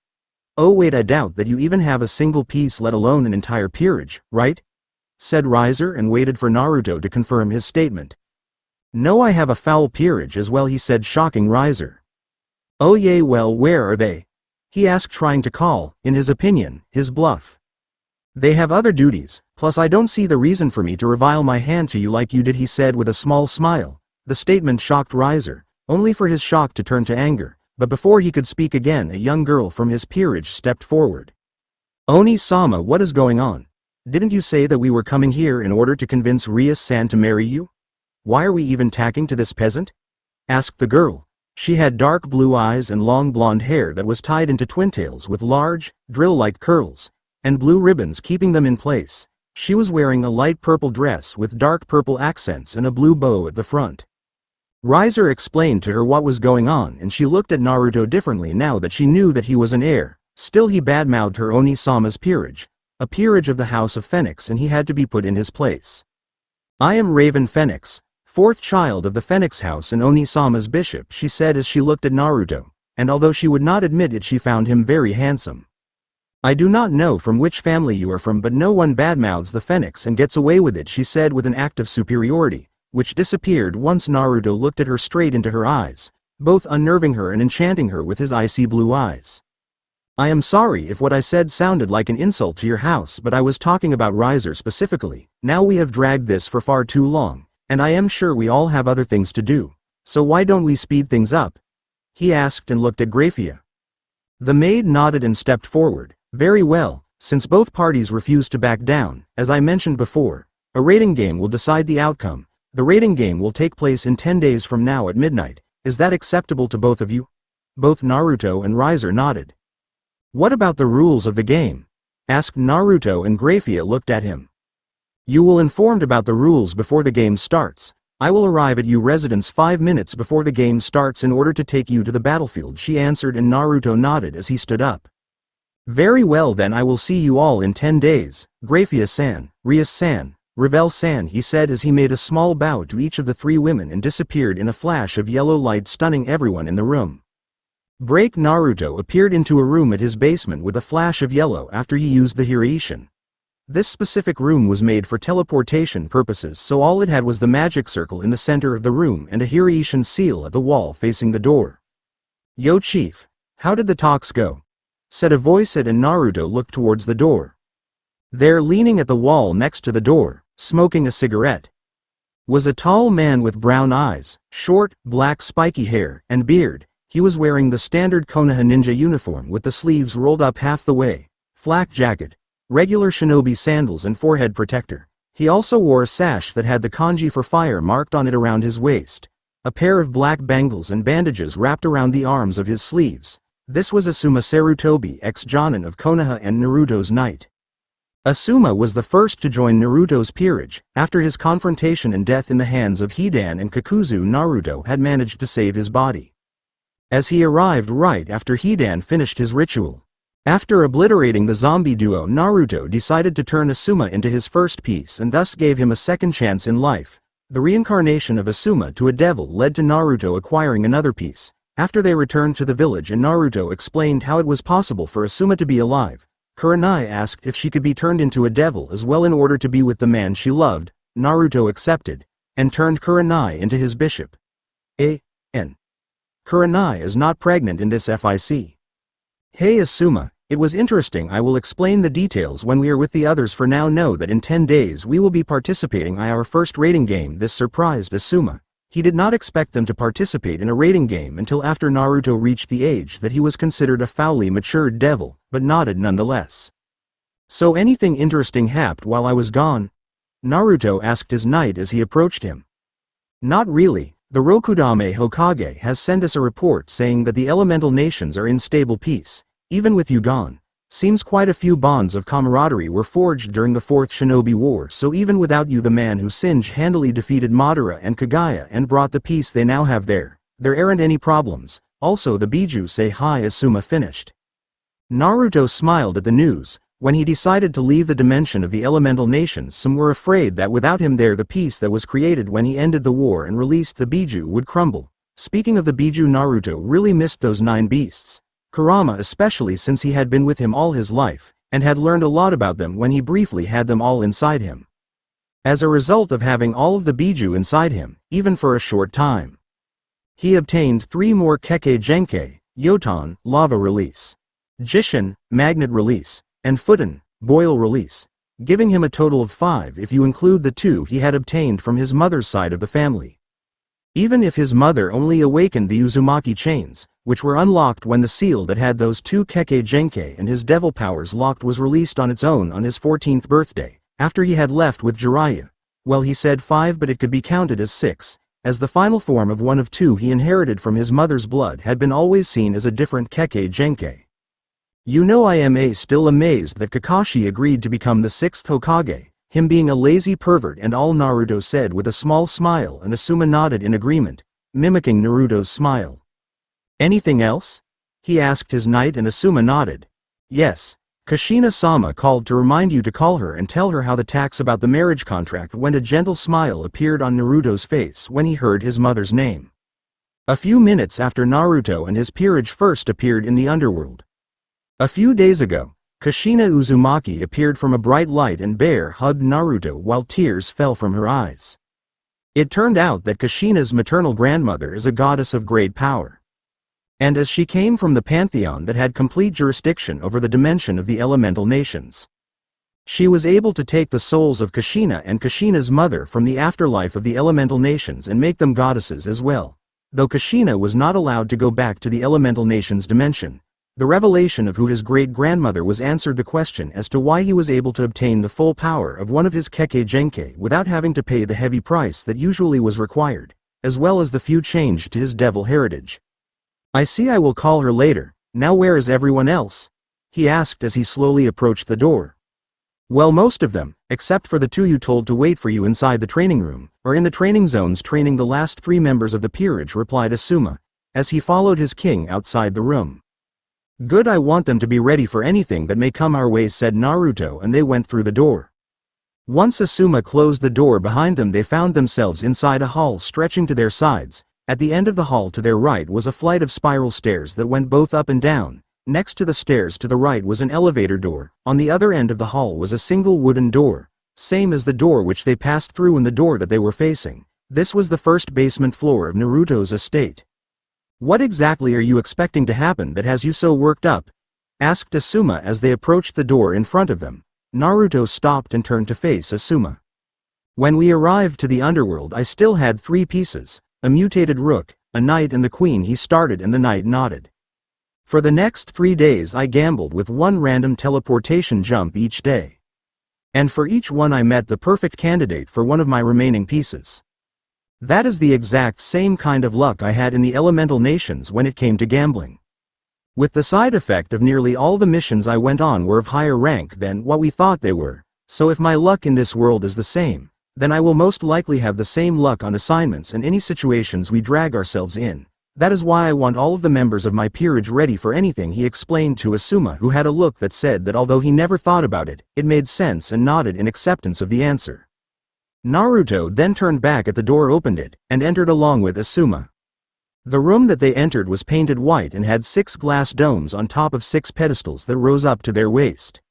[SPEAKER 1] Oh wait, I doubt that you even have a single piece, let alone an entire peerage, right? Said Riser and waited for Naruto to confirm his statement. No, I have a foul peerage as well, he said, shocking Riser. Oh yay, well, where are they? He asked, trying to call, in his opinion, his bluff. They have other duties, plus I don't see the reason for me to revile my hand to you like you did, he said with a small smile. The statement shocked Riser, only for his shock to turn to anger, but before he could speak again a young girl from his peerage stepped forward. Oni-sama, what is going on? Didn't you say that we were coming here in order to convince Rias-san to marry you? Why are we even tacking to this peasant? Asked the girl. She had dark blue eyes and long blonde hair that was tied into twintails with large, drill-like curls, and blue ribbons keeping them in place. She was wearing a light purple dress with dark purple accents and a blue bow at the front. Riser explained to her what was going on, and she looked at Naruto differently now that she knew that he was an heir. Still, he badmouthed her Oni-sama's peerage, a peerage of the House of Phoenix, and he had to be put in his place. I am Raven Phoenix, fourth child of the Phoenix House and Oni-sama's bishop, she said as she looked at Naruto, and although she would not admit it, she found him very handsome. I do not know from which family you are from, but no one badmouths the Phoenix and gets away with it, she said with an act of superiority, which disappeared once Naruto looked at her straight into her eyes, both unnerving her and enchanting her with his icy blue eyes. I am sorry if what I said sounded like an insult to your house, but I was talking about Riser specifically. Now we have dragged this for far too long, and I am sure we all have other things to do, so why don't we speed things up? He asked and looked at Grafia. The maid nodded and stepped forward. Very well, since both parties refused to back down, as I mentioned before, a rating game will decide the outcome. The rating game will take place in 10 days from now at midnight. Is that acceptable to both of you? Both Naruto and Riser nodded. What about the rules of the game? Asked Naruto, and Grafia looked at him. You will informed about the rules before the game starts. I will arrive at your residence 5 minutes before the game starts in order to take you to the battlefield, she answered, and Naruto nodded as he stood up. Very well, then I will see you all in 10 days, Graphia-san, Rias-san, Revel-san, he said as he made a small bow to each of the 3 women and disappeared in a flash of yellow light, stunning everyone in the room. Break. Naruto appeared into a room at his basement with a flash of yellow after he used the Hiraishin. This specific room was made for teleportation purposes, so all it had was the magic circle in the center of the room and a Hiraishin seal at the wall facing the door. Yo chief, how did the talks go? Said a voice, and Naruto looked towards the door. There, leaning at the wall next to the door, smoking a cigarette, was a tall man with brown eyes, short, black spiky hair, and beard. He was wearing the standard Konoha ninja uniform with the sleeves rolled up half the way, flak jacket, regular shinobi sandals and forehead protector. He also wore a sash that had the kanji for fire marked on it around his waist, a pair of black bangles and bandages wrapped around the arms of his sleeves. This was Asuma Sarutobi, ex-Jonin of Konoha and Naruto's knight. Asuma was the first to join Naruto's Peerage. After his confrontation and death in the hands of Hidan and Kakuzu, Naruto had managed to save his body, as he arrived right after Hidan finished his ritual. After obliterating the zombie duo, Naruto decided to turn Asuma into his first piece and thus gave him a second chance in life. The reincarnation of Asuma to a devil led to Naruto acquiring another piece. After they returned to the village and Naruto explained how it was possible for Asuma to be alive, Kurenai asked if she could be turned into a devil as well in order to be with the man she loved. Naruto accepted, and turned Kurenai into his bishop. N. Kurenai is not pregnant in this FIC. Hey Asuma, it was interesting. I will explain the details when we are with the others. For now, know that in 10 days we will be participating in our first rating game. This surprised Asuma. He did not expect them to participate in a rating game until after Naruto reached the age that he was considered a foully matured devil, but nodded nonetheless. So anything interesting happened while I was gone? Naruto asked his knight as he approached him. Not really. The Rokudame Hokage has sent us a report saying that the elemental nations are in stable peace, even with you gone. Seems quite a few bonds of camaraderie were forged during the Fourth Shinobi War, so even without you, the man who single-handedly defeated Madara and Kagaya and brought the peace they now have there aren't any problems. Also the Biju say hi. Asuma finished. Naruto smiled at the news. When he decided to leave the dimension of the elemental nations, some were afraid that without him there the peace that was created when he ended the war and released the Biju would crumble. Speaking of the Biju, Naruto really missed those 9 beasts. Kurama especially, since he had been with him all his life, and had learned a lot about them when he briefly had them all inside him. As a result of having all of the Biju inside him, even for a short time, he obtained 3 more Kekkei Genkai, Yoton, Lava Release, Jishin, Magnet Release, and Futon, Boil Release, giving him a total of 5 if you include the 2 he had obtained from his mother's side of the family. Even if his mother only awakened the Uzumaki chains, which were unlocked when the seal that had those 2 Kekkei Genkai and his devil powers locked was released on its own on his 14th birthday, after he had left with Jiraiya. Well, he said 5, but it could be counted as 6, as the final form of one of 2 he inherited from his mother's blood had been always seen as a different Kekkei Genkai. You know, I am still amazed that Kakashi agreed to become the 6th Hokage, him being a lazy pervert and all, Naruto said with a small smile, and Asuma nodded in agreement, mimicking Naruto's smile. Anything else? He asked his knight, and Asuma nodded. Yes. Kushina-sama called to remind you to call her and tell her how the tax about the marriage contract went. A gentle smile appeared on Naruto's face when he heard his mother's name. A few minutes after Naruto and his peerage first appeared in the underworld. A few days ago, Kushina Uzumaki appeared from a bright light and hugged Naruto while tears fell from her eyes. It turned out that Kushina's maternal grandmother is a goddess of great power. And as she came from the pantheon that had complete jurisdiction over the dimension of the elemental nations, she was able to take the souls of Kushina and Kushina's mother from the afterlife of the elemental nations and make them goddesses as well. Though Kushina was not allowed to go back to the elemental nations dimension, the revelation of who his great-grandmother was answered the question as to why he was able to obtain the full power of one of his Kekkei Genkai without having to pay the heavy price that usually was required, as well as the few changed to his devil heritage. I see, I will call her later. Now where is everyone else? He asked as he slowly approached the door. Well, most of them, except for the two you told to wait for you inside the training room, are in the training zones training the last 3 members of the peerage, replied Asuma, as he followed his king outside the room. Good, I want them to be ready for anything that may come our way, said Naruto, and they went through the door. Once Asuma closed the door behind them, they found themselves inside a hall stretching to their sides. At the end of the hall to their right was a flight of spiral stairs that went both up and down. Next to the stairs to the right was an elevator door. On the other end of the hall was a single wooden door, same as the door which they passed through and the door that they were facing. This was the first basement floor of Naruto's estate. What exactly are you expecting to happen that has you so worked up? Asked Asuma as they approached the door in front of them. Naruto stopped and turned to face Asuma. When we arrived to the underworld, I still had 3 pieces, a mutated rook, a knight and the queen. He started and the knight nodded. For the next 3 days I gambled with 1 random teleportation jump each day. And for each one I met the perfect candidate for one of my remaining pieces. That is the exact same kind of luck I had in the elemental nations when it came to gambling. With the side effect of nearly all the missions I went on were of higher rank than what we thought they were, so if my luck in this world is the same, then I will most likely have the same luck on assignments and any situations we drag ourselves in. That is why I want all of the members of my peerage ready for anything, he explained to Asuma, who had a look that said that although he never thought about it, it made sense, and nodded in acceptance of the answer. Naruto then turned back at the door, opened it, and entered along with Asuma. The room that they entered was painted white and had 6 glass domes on top of 6 pedestals that rose up to their waist.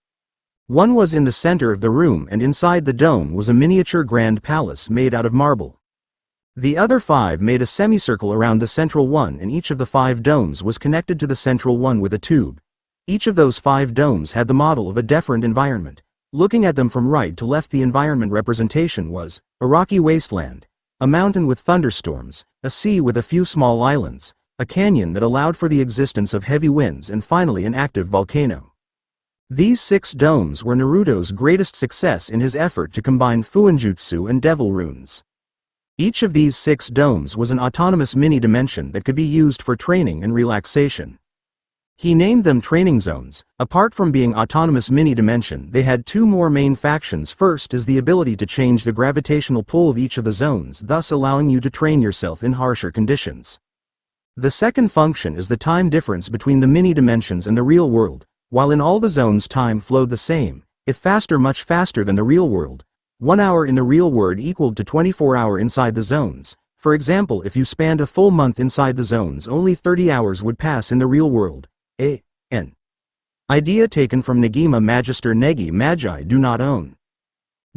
[SPEAKER 1] One was in the center of the room, and inside the dome was a miniature grand palace made out of marble. The other 5 made a semicircle around the central one, and each of the 5 domes was connected to the central one with a tube. Each of those 5 domes had the model of a different environment. Looking at them from right to left, the environment representation was a rocky wasteland, a mountain with thunderstorms, a sea with a few small islands, a canyon that allowed for the existence of heavy winds, and finally an active volcano. These 6 domes were Naruto's greatest success in his effort to combine Fuinjutsu and devil runes. Each of these 6 domes was an autonomous mini-dimension that could be used for training and relaxation. He named them training zones. Apart from being autonomous mini-dimension, they had 2 more main factions. First is the ability to change the gravitational pull of each of the zones, thus allowing you to train yourself in harsher conditions. The second function is the time difference between the mini-dimensions and the real world. While in all the zones time flowed the same, it much faster than the real world. 1 hour in the real world equaled to 24 hours inside the zones. For example, if you spanned a full month inside the zones, only 30 hours would pass in the real world. An idea taken from Negima Magister Negi Magi do not own.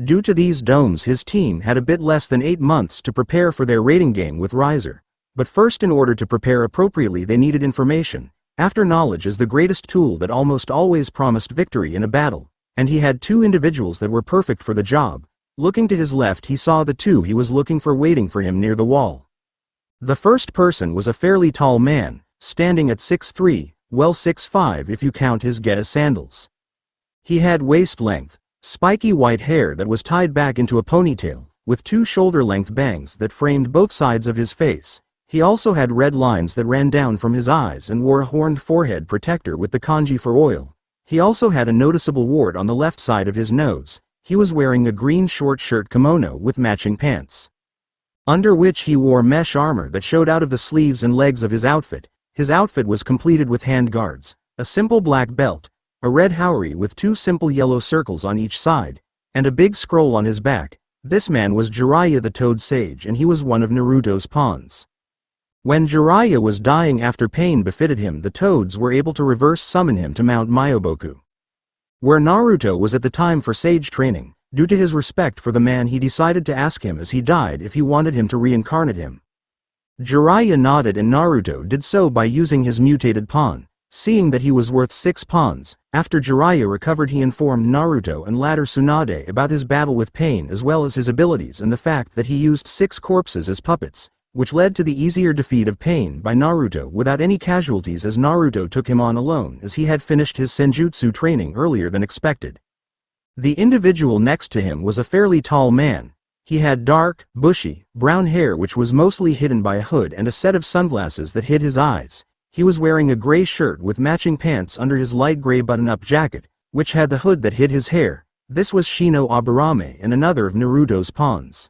[SPEAKER 1] Due to these domes, his team had a bit less than 8 months to prepare for their raiding game with Riser. But first, in order to prepare appropriately, they needed information. After knowledge is the greatest tool that almost always promised victory in a battle, and he had 2 individuals that were perfect for the job. Looking to his left, he saw the 2 he was looking for waiting for him near the wall. The first person was a fairly tall man, standing at 6'3", well 6'5" if you count his Geta sandals. He had waist-length, spiky white hair that was tied back into a ponytail, with 2 shoulder-length bangs that framed both sides of his face. He also had red lines that ran down from his eyes and wore a horned forehead protector with the kanji for oil. He also had a noticeable wart on the left side of his nose. He was wearing a green short shirt kimono with matching pants, under which he wore mesh armor that showed out of the sleeves and legs of his outfit. His outfit was completed with hand guards, a simple black belt, a red haori with 2 simple yellow circles on each side, and a big scroll on his back. This man was Jiraiya the Toad Sage, and he was one of Naruto's pawns. When Jiraiya was dying after pain befitted him, the toads were able to reverse summon him to Mount Myoboku, where Naruto was at the time for sage training. Due to his respect for the man, he decided to ask him as he died if he wanted him to reincarnate him. Jiraiya nodded, and Naruto did so by using his mutated pawn. Seeing that he was worth 6 pawns, after Jiraiya recovered, he informed Naruto and later Tsunade about his battle with pain as well as his abilities and the fact that he used 6 corpses as puppets, which led to the easier defeat of pain by Naruto without any casualties, as Naruto took him on alone as he had finished his senjutsu training earlier than expected. The individual next to him was a fairly tall man. He had dark, bushy, brown hair which was mostly hidden by a hood and a set of sunglasses that hid his eyes. He was wearing a gray shirt with matching pants under his light gray button-up jacket, which had the hood that hid his hair. This was Shino Aburame and another of Naruto's pawns.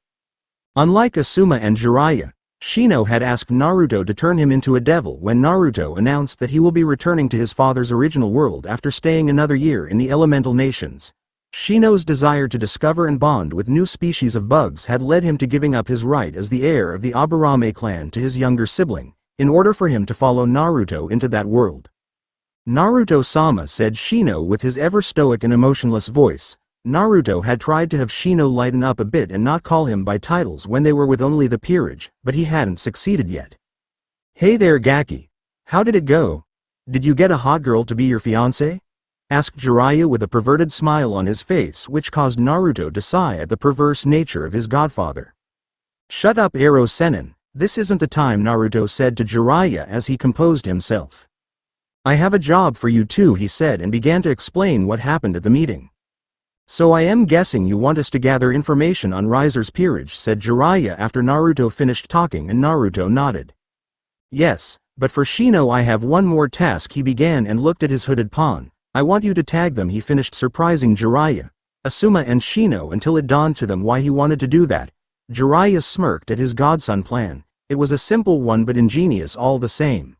[SPEAKER 1] Unlike Asuma and Jiraiya, Shino had asked Naruto to turn him into a devil when Naruto announced that he will be returning to his father's original world after staying another year in the elemental nations. Shino's desire to discover and bond with new species of bugs had led him to giving up his right as the heir of the Aburame clan to his younger sibling, in order for him to follow Naruto into that world. Naruto-sama, said Shino with his ever stoic and emotionless voice. Naruto had tried to have Shino lighten up a bit and not call him by titles when they were with only the peerage, but he hadn't succeeded yet. "Hey there Gaki. How did it go? Did you get a hot girl to be your fiancé?" asked Jiraiya with a perverted smile on his face which caused Naruto to sigh at the perverse nature of his godfather. "Shut up Ero Sennin, this isn't the time," Naruto said to Jiraiya as he composed himself. "I have a job for you too," he said and began to explain what happened at the meeting. "So I am guessing you want us to gather information on Riser's peerage," said Jiraiya after Naruto finished talking, and Naruto nodded. "Yes, but for Shino I have one more task," he began and looked at his hooded pawn. "I want you to tag them," he finished, surprising Jiraiya, Asuma and Shino until it dawned to them why he wanted to do that. Jiraiya smirked at his godson plan. It was a simple one but ingenious all the same.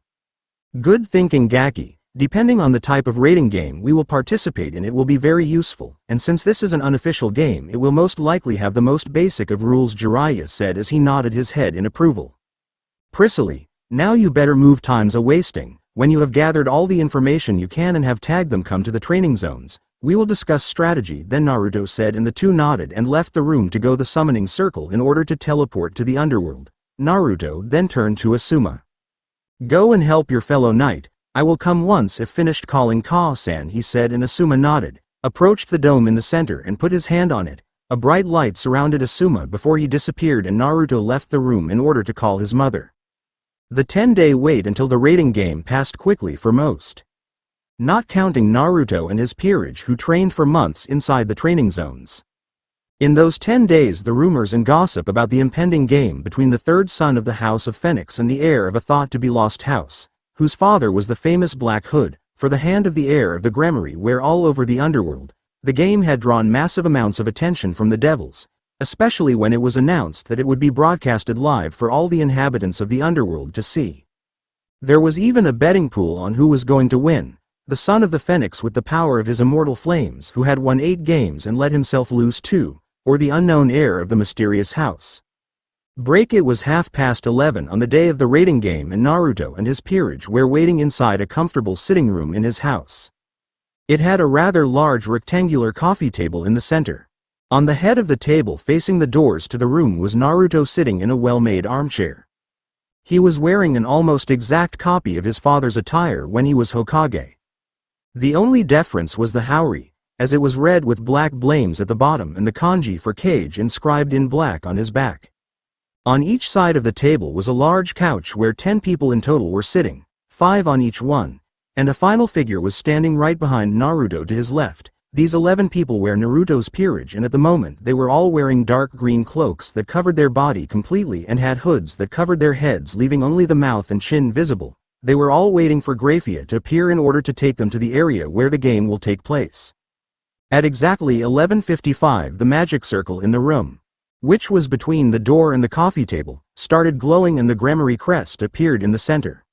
[SPEAKER 1] "Good thinking Gaki. Depending on the type of rating game we will participate in, it will be very useful, and since this is an unofficial game it will most likely have the most basic of rules," Jiraiya said as he nodded his head in approval. "Priscilla, now you better move, time's a wasting. When you have gathered all the information you can and have tagged them, come to the training zones. We will discuss strategy then," Naruto said, and the two nodded and left the room to go the summoning circle in order to teleport to the underworld. Naruto then turned to Asuma. "Go and help your fellow knight. I will come once if finished calling Ka-san," he said, and Asuma nodded, approached the dome in the center and put his hand on it. A bright light surrounded Asuma before he disappeared, and Naruto left the room in order to call his mother. The 10-day wait until the rating game passed quickly for most. Not counting Naruto and his peerage who trained for months inside the training zones. In those 10 days the rumors and gossip about the impending game between the third son of the House of Phoenix and the heir of a thought-to-be-lost house, whose father was the famous Black Hood, for the hand of the heir of the Gremory were all over the underworld. The game had drawn massive amounts of attention from the devils, especially when it was announced that it would be broadcasted live for all the inhabitants of the underworld to see. There was even a betting pool on who was going to win, the son of the Phoenix with the power of his immortal flames who had won 8 games and let himself lose 2, or the unknown heir of the mysterious house. It was 11:30 on the day of the rating game, and Naruto and his peerage were waiting inside a comfortable sitting room in his house. It had a rather large rectangular coffee table in the center. On the head of the table facing the doors to the room was Naruto sitting in a well-made armchair. He was wearing an almost exact copy of his father's attire when he was Hokage. The only difference was the Haori, as it was red with black flames at the bottom and the kanji for cage inscribed in black on his back. On each side of the table was a large couch where 10 people in total were sitting, 5 on each one, and a final figure was standing right behind Naruto to his left. These 11 people were Naruto's peerage, and at the moment they were all wearing dark green cloaks that covered their body completely and had hoods that covered their heads, leaving only the mouth and chin visible. They were all waiting for Graphia to appear in order to take them to the area where the game will take place. At exactly 11:55 the magic circle in the room, which was between the door and the coffee table, started glowing and the Gremory crest appeared in the center.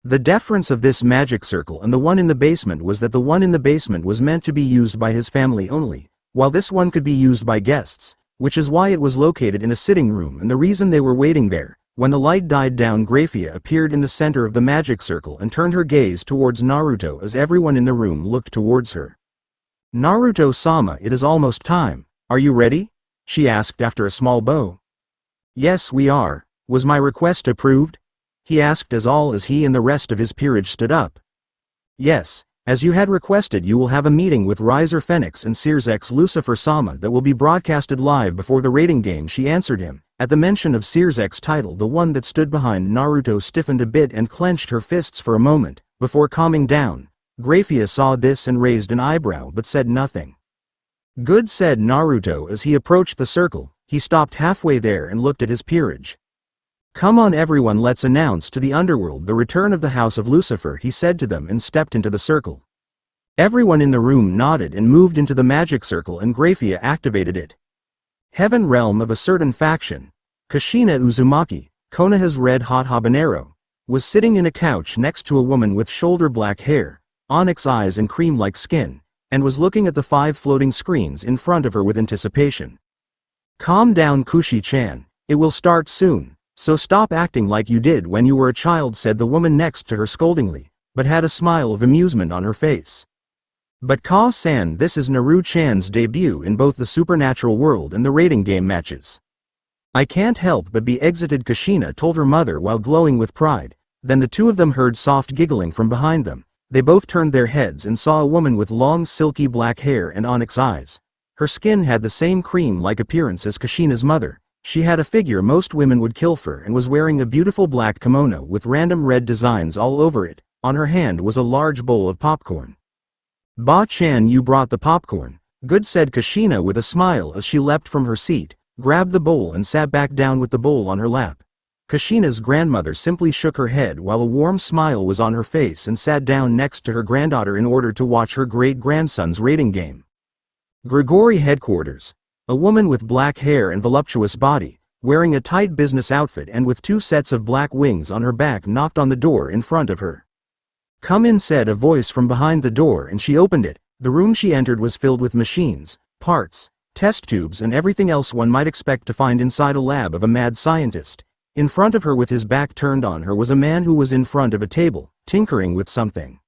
[SPEAKER 1] The difference of this magic circle and the one in the basement was that the one in the basement was meant to be used by his family only, while this one could be used by guests, which is why it was located in a sitting room and the reason they were waiting there. When the light died down, Graphia appeared in the center of the magic circle and turned her gaze towards Naruto as everyone in the room looked towards her. "Naruto-sama, it is almost time. Are you ready?" she asked after a small bow. "Yes, we are. Was my request approved?" he asked as he and the rest of his peerage stood up. "Yes, as you had requested, you will have a meeting with Riser Phoenix and Sears's Lucifer-sama that will be broadcasted live before the rating game," she answered him. At the mention of Sears's title, the one that stood behind Naruto stiffened a bit and clenched her fists for a moment, before calming down. Graphia saw this and raised an eyebrow but said nothing. "Good," said Naruto as he approached the circle. He stopped halfway there and looked at his peerage. "Come on everyone, let's announce to the underworld the return of the House of Lucifer," he said to them and stepped into the circle. Everyone in the room nodded and moved into the magic circle, and Graphia activated it. Heaven realm of a certain faction. Kushina Uzumaki, Konoha's red-hot habanero, was sitting in a couch next to a woman with shoulder-black hair, onyx eyes and cream-like skin, and was looking at the 5 floating screens in front of her with anticipation. "Calm down, Kushi-chan, it will start soon, so stop acting like you did when you were a child," said the woman next to her scoldingly, but had a smile of amusement on her face. "But Ka-san, this is Naru-chan's debut in both the supernatural world and the rating game matches. I can't help but be exited," Kushina told her mother while glowing with pride. Then the two of them heard soft giggling from behind them. They both turned their heads and saw a woman with long silky black hair and onyx eyes. Her skin had the same cream-like appearance as Kushina's mother. She had a figure most women would kill for and was wearing a beautiful black kimono with random red designs all over it. On her hand was a large bowl of popcorn. "Ba-chan, you brought the popcorn. Good," said Kushina with a smile as she leapt from her seat, grabbed the bowl and sat back down with the bowl on her lap. Kushina's grandmother simply shook her head while a warm smile was on her face and sat down next to her granddaughter in order to watch her great-grandson's rating game. Grigori headquarters. A woman with black hair and voluptuous body, wearing a tight business outfit and with 2 sets of black wings on her back, knocked on the door in front of her. "Come in," said a voice from behind the door, and she opened it. The room she entered was filled with machines, parts, test tubes and everything else one might expect to find inside a lab of a mad scientist. In front of her, with his back turned on her, was a man who was in front of a table, tinkering with something.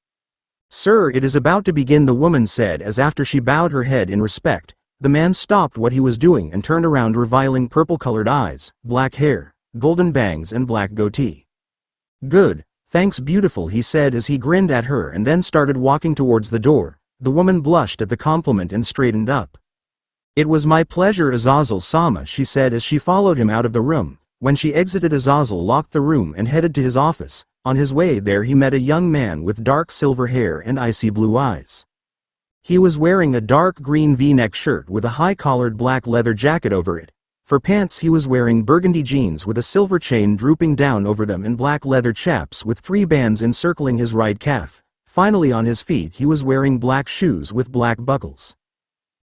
[SPEAKER 1] "Sir, it is about to begin," the woman said as after she bowed her head in respect, the man stopped what he was doing and turned around, revealing purple-colored eyes, black hair, golden bangs and black goatee. "Good, thanks beautiful," he said as he grinned at her and then started walking towards the door. The woman blushed at the compliment and straightened up. "It was my pleasure, Azazel-sama," she said as she followed him out of the room. When she exited, Azazel locked the room and headed to his office. On his way there he met a young man with dark silver hair and icy blue eyes. He was wearing a dark green V-neck shirt with a high-collared black leather jacket over it. For pants he was wearing burgundy jeans with a silver chain drooping down over them and black leather chaps with 3 bands encircling his right calf. Finally, on his feet he was wearing black shoes with black buckles.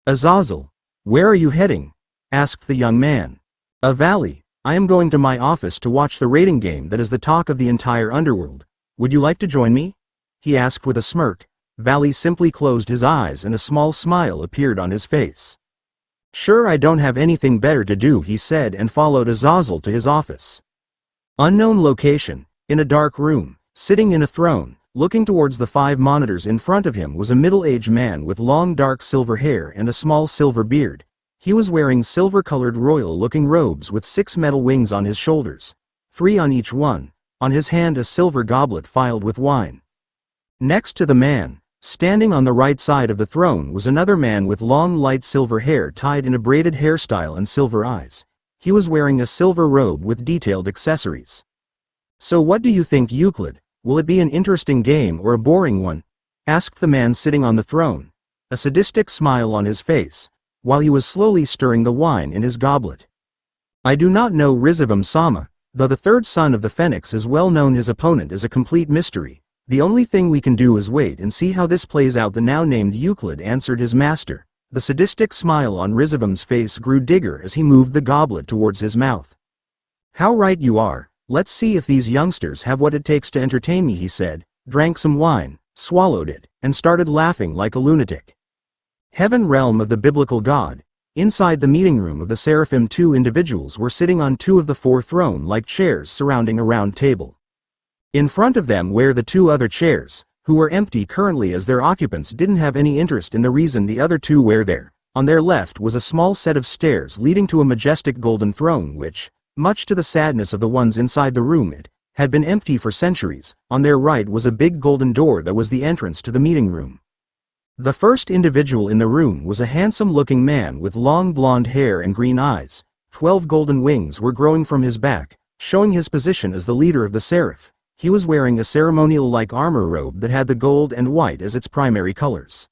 [SPEAKER 1] "Azazel, where are you heading?" asked the young man. "A valley. I am going to my office to watch the rating game that is the talk of the entire underworld. Would you like to join me?" he asked with a smirk. Valley simply closed his eyes and a small smile appeared on his face. "Sure, I don't have anything better to do," he said, and followed Azazel to his office. Unknown location. In a dark room, sitting in a throne, looking towards the 5 monitors in front of him was a middle-aged man with long dark silver hair and a small silver beard. He was wearing silver-colored royal-looking robes with 6 metal wings on his shoulders, 3 on each one. On his hand a silver goblet filled with wine. Next to the man, standing on the right side of the throne, was another man with long light silver hair tied in a braided hairstyle and silver eyes. He was wearing a silver robe with detailed accessories. "So what do you think, Euclid? Will it be an interesting game or a boring one?" asked the man sitting on the throne, a sadistic smile on his face, while he was slowly stirring the wine in his goblet. "I do not know, Rizavam-sama, though the 3rd son of the Phoenix is well known. His opponent is a complete mystery. The only thing we can do is wait and see how this plays out," the now named Euclid answered his master. The sadistic smile on Rizavam's face grew bigger as he moved the goblet towards his mouth. "How right you are. Let's see if these youngsters have what it takes to entertain me," he said, drank some wine, swallowed it, and started laughing like a lunatic. Heaven realm of the biblical god. Inside the meeting room of the Seraphim, 2 individuals were sitting on 2 of the 4 throne-like chairs surrounding a round table. In front of them were the 2 other chairs, who were empty currently as their occupants didn't have any interest in the reason the other 2 were there. On their left was a small set of stairs leading to a majestic golden throne which, much to the sadness of the ones inside the room, it had been empty for centuries. On their right was a big golden door that was the entrance to the meeting room. The first individual in the room was a handsome-looking man with long blonde hair and green eyes. 12 golden wings were growing from his back, showing his position as the leader of the Seraph. He was wearing a ceremonial-like armor robe that had the gold and white as its primary colors.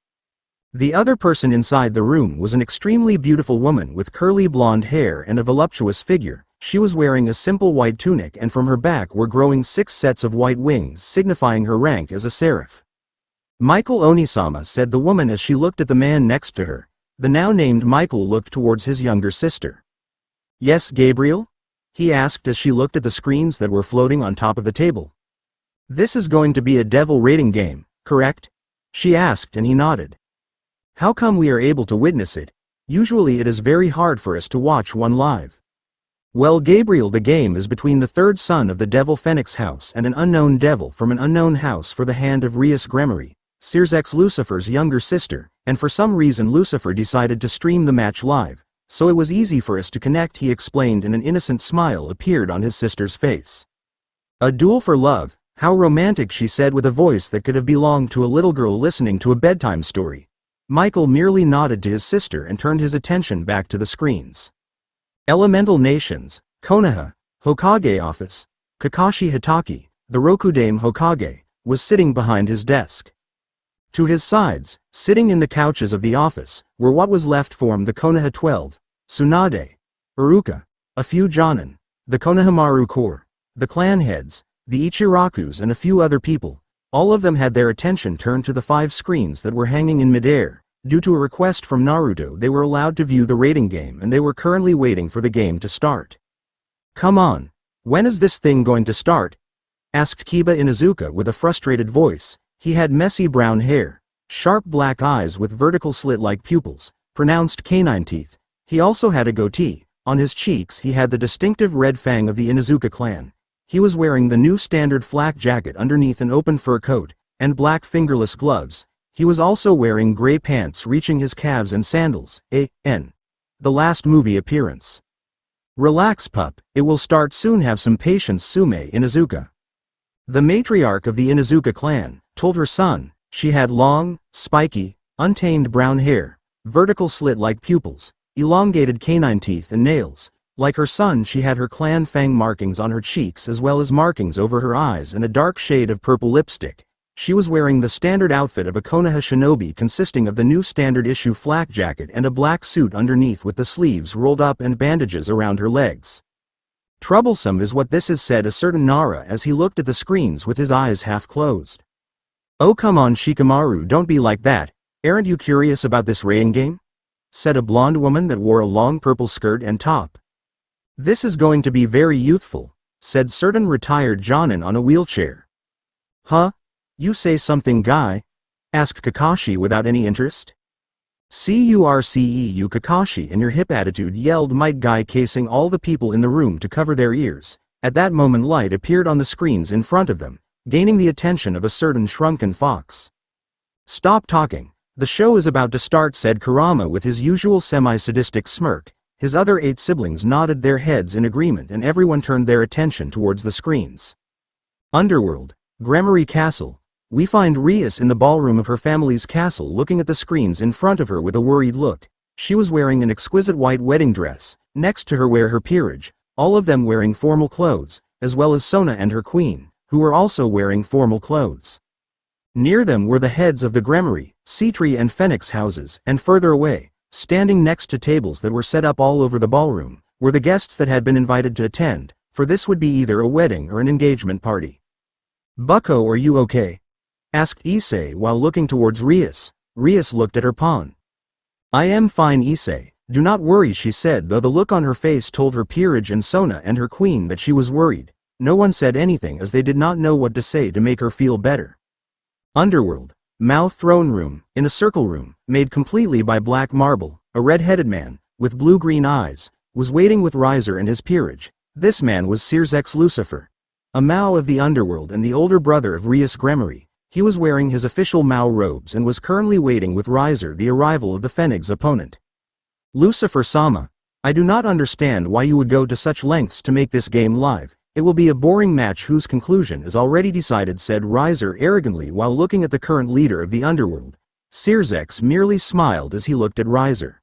[SPEAKER 1] The other person inside the room was an extremely beautiful woman with curly blonde hair and a voluptuous figure. She was wearing a simple white tunic, and from her back were growing 6 sets of white wings, signifying her rank as a seraph. Michael Onisama, said the woman as she looked at the man next to her. The now named Michael looked towards his younger sister. Yes, Gabriel? He asked as she looked at the screens that were floating on top of the table. This is going to be a devil rating game, correct? She asked and he nodded. How come we are able to witness it? Usually it is very hard for us to watch one live. Well, Gabriel, the game is between the third son of the devil Phoenix house and an unknown devil from an unknown house for the hand of Rias Gremory, Searsx Lucifer's younger sister, and for some reason Lucifer decided to stream the match live, so it was easy for us to connect, he explained, and an innocent smile appeared on his sister's face. A duel for love, how romantic, she said with a voice that could have belonged to a little girl listening to a bedtime story. Michael merely nodded to his sister and turned his attention back to the screens. Elemental Nations, Konoha, Hokage Office. Kakashi Hitaki, the Rokudame Hokage, was sitting behind his desk. To his sides, sitting in the couches of the office, were what was left from the Konoha 12, Tsunade, Iruka, a few Jonin, the Konohamaru Corps, the clan heads, the Ichirakus, and a few other people. All of them had their attention turned to the 5 screens that were hanging in midair. Due to a request from Naruto, they were allowed to view the rating game and they were currently waiting for the game to start. Come on. When is this thing going to start? Asked Kiba Inuzuka with a frustrated voice. He had messy brown hair, sharp black eyes with vertical slit-like pupils, pronounced canine teeth. He also had a goatee. On his cheeks he had the distinctive red fang of the Inuzuka clan. He was wearing the new standard flak jacket underneath an open fur coat, and black fingerless gloves. He was also wearing gray pants reaching his calves and sandals. The last movie appearance. Relax, pup, it will start soon, have some patience, Sume Inuzuka. The matriarch of the Inuzuka clan told her son. She had long, spiky, untamed brown hair, vertical slit-like pupils, elongated canine teeth and nails. Like her son, she had her clan fang markings on her cheeks as well as markings over her eyes and a dark shade of purple lipstick. She was wearing the standard outfit of a Konoha shinobi consisting of the new standard issue flak jacket and a black suit underneath with the sleeves rolled up and bandages around her legs. Troublesome is what this is, said a certain Nara as he looked at the screens with his eyes half closed. Oh come on Shikamaru, don't be like that, aren't you curious about this rating game? Said a blonde woman that wore a long purple skirt and top. This is going to be very youthful, said certain retired Jonin on a wheelchair. Huh? You say something, guy? Asked Kakashi without any interest. Curceu Kakashi in your hip attitude, yelled Might Guy, casing all the people in the room to cover their ears. At that moment light appeared on the screens in front of them, gaining the attention of a certain shrunken fox. Stop talking, the show is about to start, said Kurama with his usual semi-sadistic smirk. His other 8 siblings nodded their heads in agreement and everyone turned their attention towards the screens. Underworld, Gremory Castle. We find Rias in the ballroom of her family's castle looking at the screens in front of her with a worried look. She was wearing an exquisite white wedding dress. Next to her were her peerage, all of them wearing formal clothes, as well as Sona and her queen, who were also wearing formal clothes. Near them were the heads of the Gremory, Citri and Phoenix houses, and further away, standing next to tables that were set up all over the ballroom, were the guests that had been invited to attend, for this would be either a wedding or an engagement party. Bucko, are you okay? Asked Issei while looking towards Rias. Rias looked at her pawn. I am fine, Issei, do not worry, she said, though the look on her face told her peerage and Sona and her queen that she was worried. No one said anything as they did not know what to say to make her feel better. Underworld, Mao throne room, in a circle room, made completely by black marble, a red-headed man, with blue-green eyes, was waiting with Riser and his peerage. This man was Searsx Lucifer, a Mao of the underworld and the older brother of Rias Gremory. He was wearing his official Mao robes and was currently waiting with Riser the arrival of the Phoenix opponent. Lucifer-sama, I do not understand why you would go to such lengths to make this game live. It will be a boring match whose conclusion is already decided, said Riser arrogantly while looking at the current leader of the underworld. Searsx merely smiled as he looked at Riser.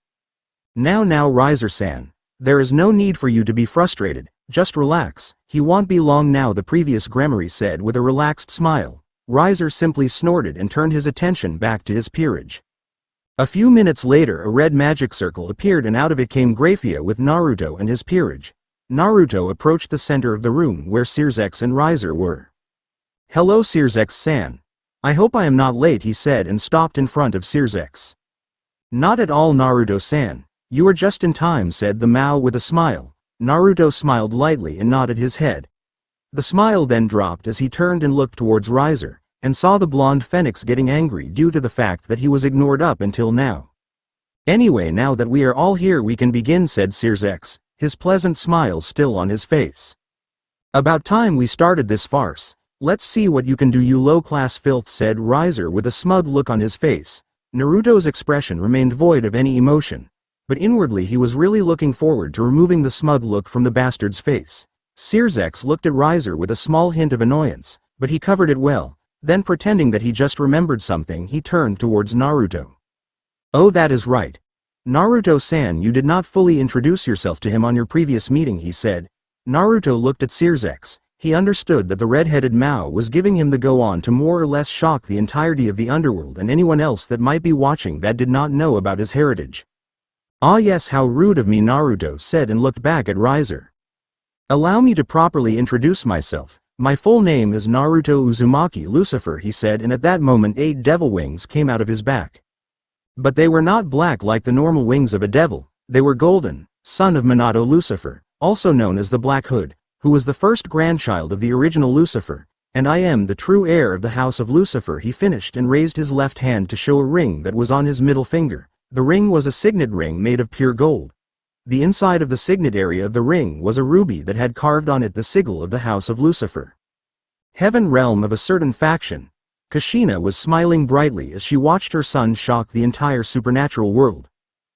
[SPEAKER 1] Now Riser-san, there is no need for you to be frustrated, just relax, he won't be long now, the previous Gremory said with a relaxed smile. Riser simply snorted and turned his attention back to his peerage. A few minutes later a red magic circle appeared and out of it came Graphia with Naruto and his peerage. Naruto approached the center of the room where Searsx and Riser were. Hello Searsx-san. I hope I am not late, he said and stopped in front of Sirzex. Not at all, Naruto-san. You are just in time, said the Mao with a smile. Naruto smiled lightly and nodded his head. The smile then dropped as he turned and looked towards Riser, and saw the blonde phoenix getting angry due to the fact that he was ignored up until now. Anyway, now that we are all here we can begin, said Sirzex, his pleasant smile still on his face. About time we started this farce. Let's see what you can do, you low-class filth, said Riser with a smug look on his face. Naruto's expression remained void of any emotion, but inwardly he was really looking forward to removing the smug look from the bastard's face. Sirzex looked at Riser with a small hint of annoyance, but he covered it well. Then, pretending that he just remembered something, he turned towards Naruto. Oh, that is right. Naruto-san, you did not fully introduce yourself to him on your previous meeting, he said. Naruto looked at Sirzex. He understood that the red-headed Mao was giving him the go-on to more or less shock the entirety of the underworld and anyone else that might be watching that did not know about his heritage. Ah yes, how rude of me, Naruto said and looked back at Riser. Allow me to properly introduce myself. My full name is Naruto Uzumaki Lucifer, he said, and at that moment 8 devil wings came out of his back. But they were not black like the normal wings of a devil, they were golden, son of Minato Lucifer, also known as the Black Hood, who was the first grandchild of the original Lucifer, and I am the true heir of the house of Lucifer, he finished and raised his left hand to show a ring that was on his middle finger. The ring was a signet ring made of pure gold. The inside of the signet area of the ring was a ruby that had carved on it the sigil of the house of Lucifer. Heaven realm of a certain faction. Kushina was smiling brightly as she watched her son shock the entire supernatural world.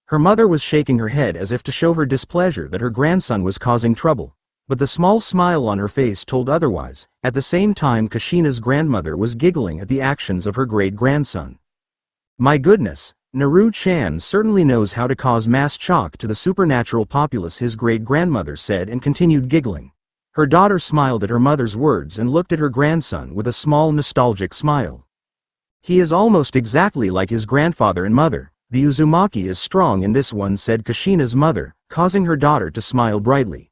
[SPEAKER 1] Her mother was shaking her head as if to show her displeasure that her grandson was causing trouble, but the small smile on her face told otherwise. At the same time, Kushina's grandmother was giggling at the actions of her great-grandson. My goodness, Naru-chan certainly knows how to cause mass shock to the supernatural populace, his great-grandmother said and continued giggling. Her daughter smiled at her mother's words and looked at her grandson with a small nostalgic smile. He is almost exactly like his grandfather and mother. The Uzumaki is strong in this one, said Kushina's mother, causing her daughter to smile brightly.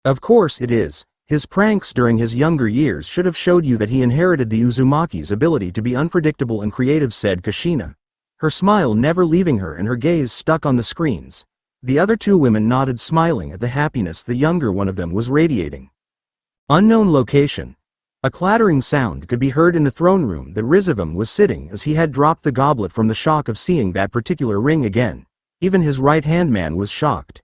[SPEAKER 1] Of course it is. His pranks during his younger years should have showed you that he inherited the Uzumaki's ability to be unpredictable and creative, said Kushina. Her smile never leaving her and her gaze stuck on the screens. The other 2 women nodded, smiling at the happiness the younger one of them was radiating. Unknown location. A clattering sound could be heard in the throne room that Rizavam was sitting as he had dropped the goblet from the shock of seeing that particular ring again. Even his right-hand man was shocked.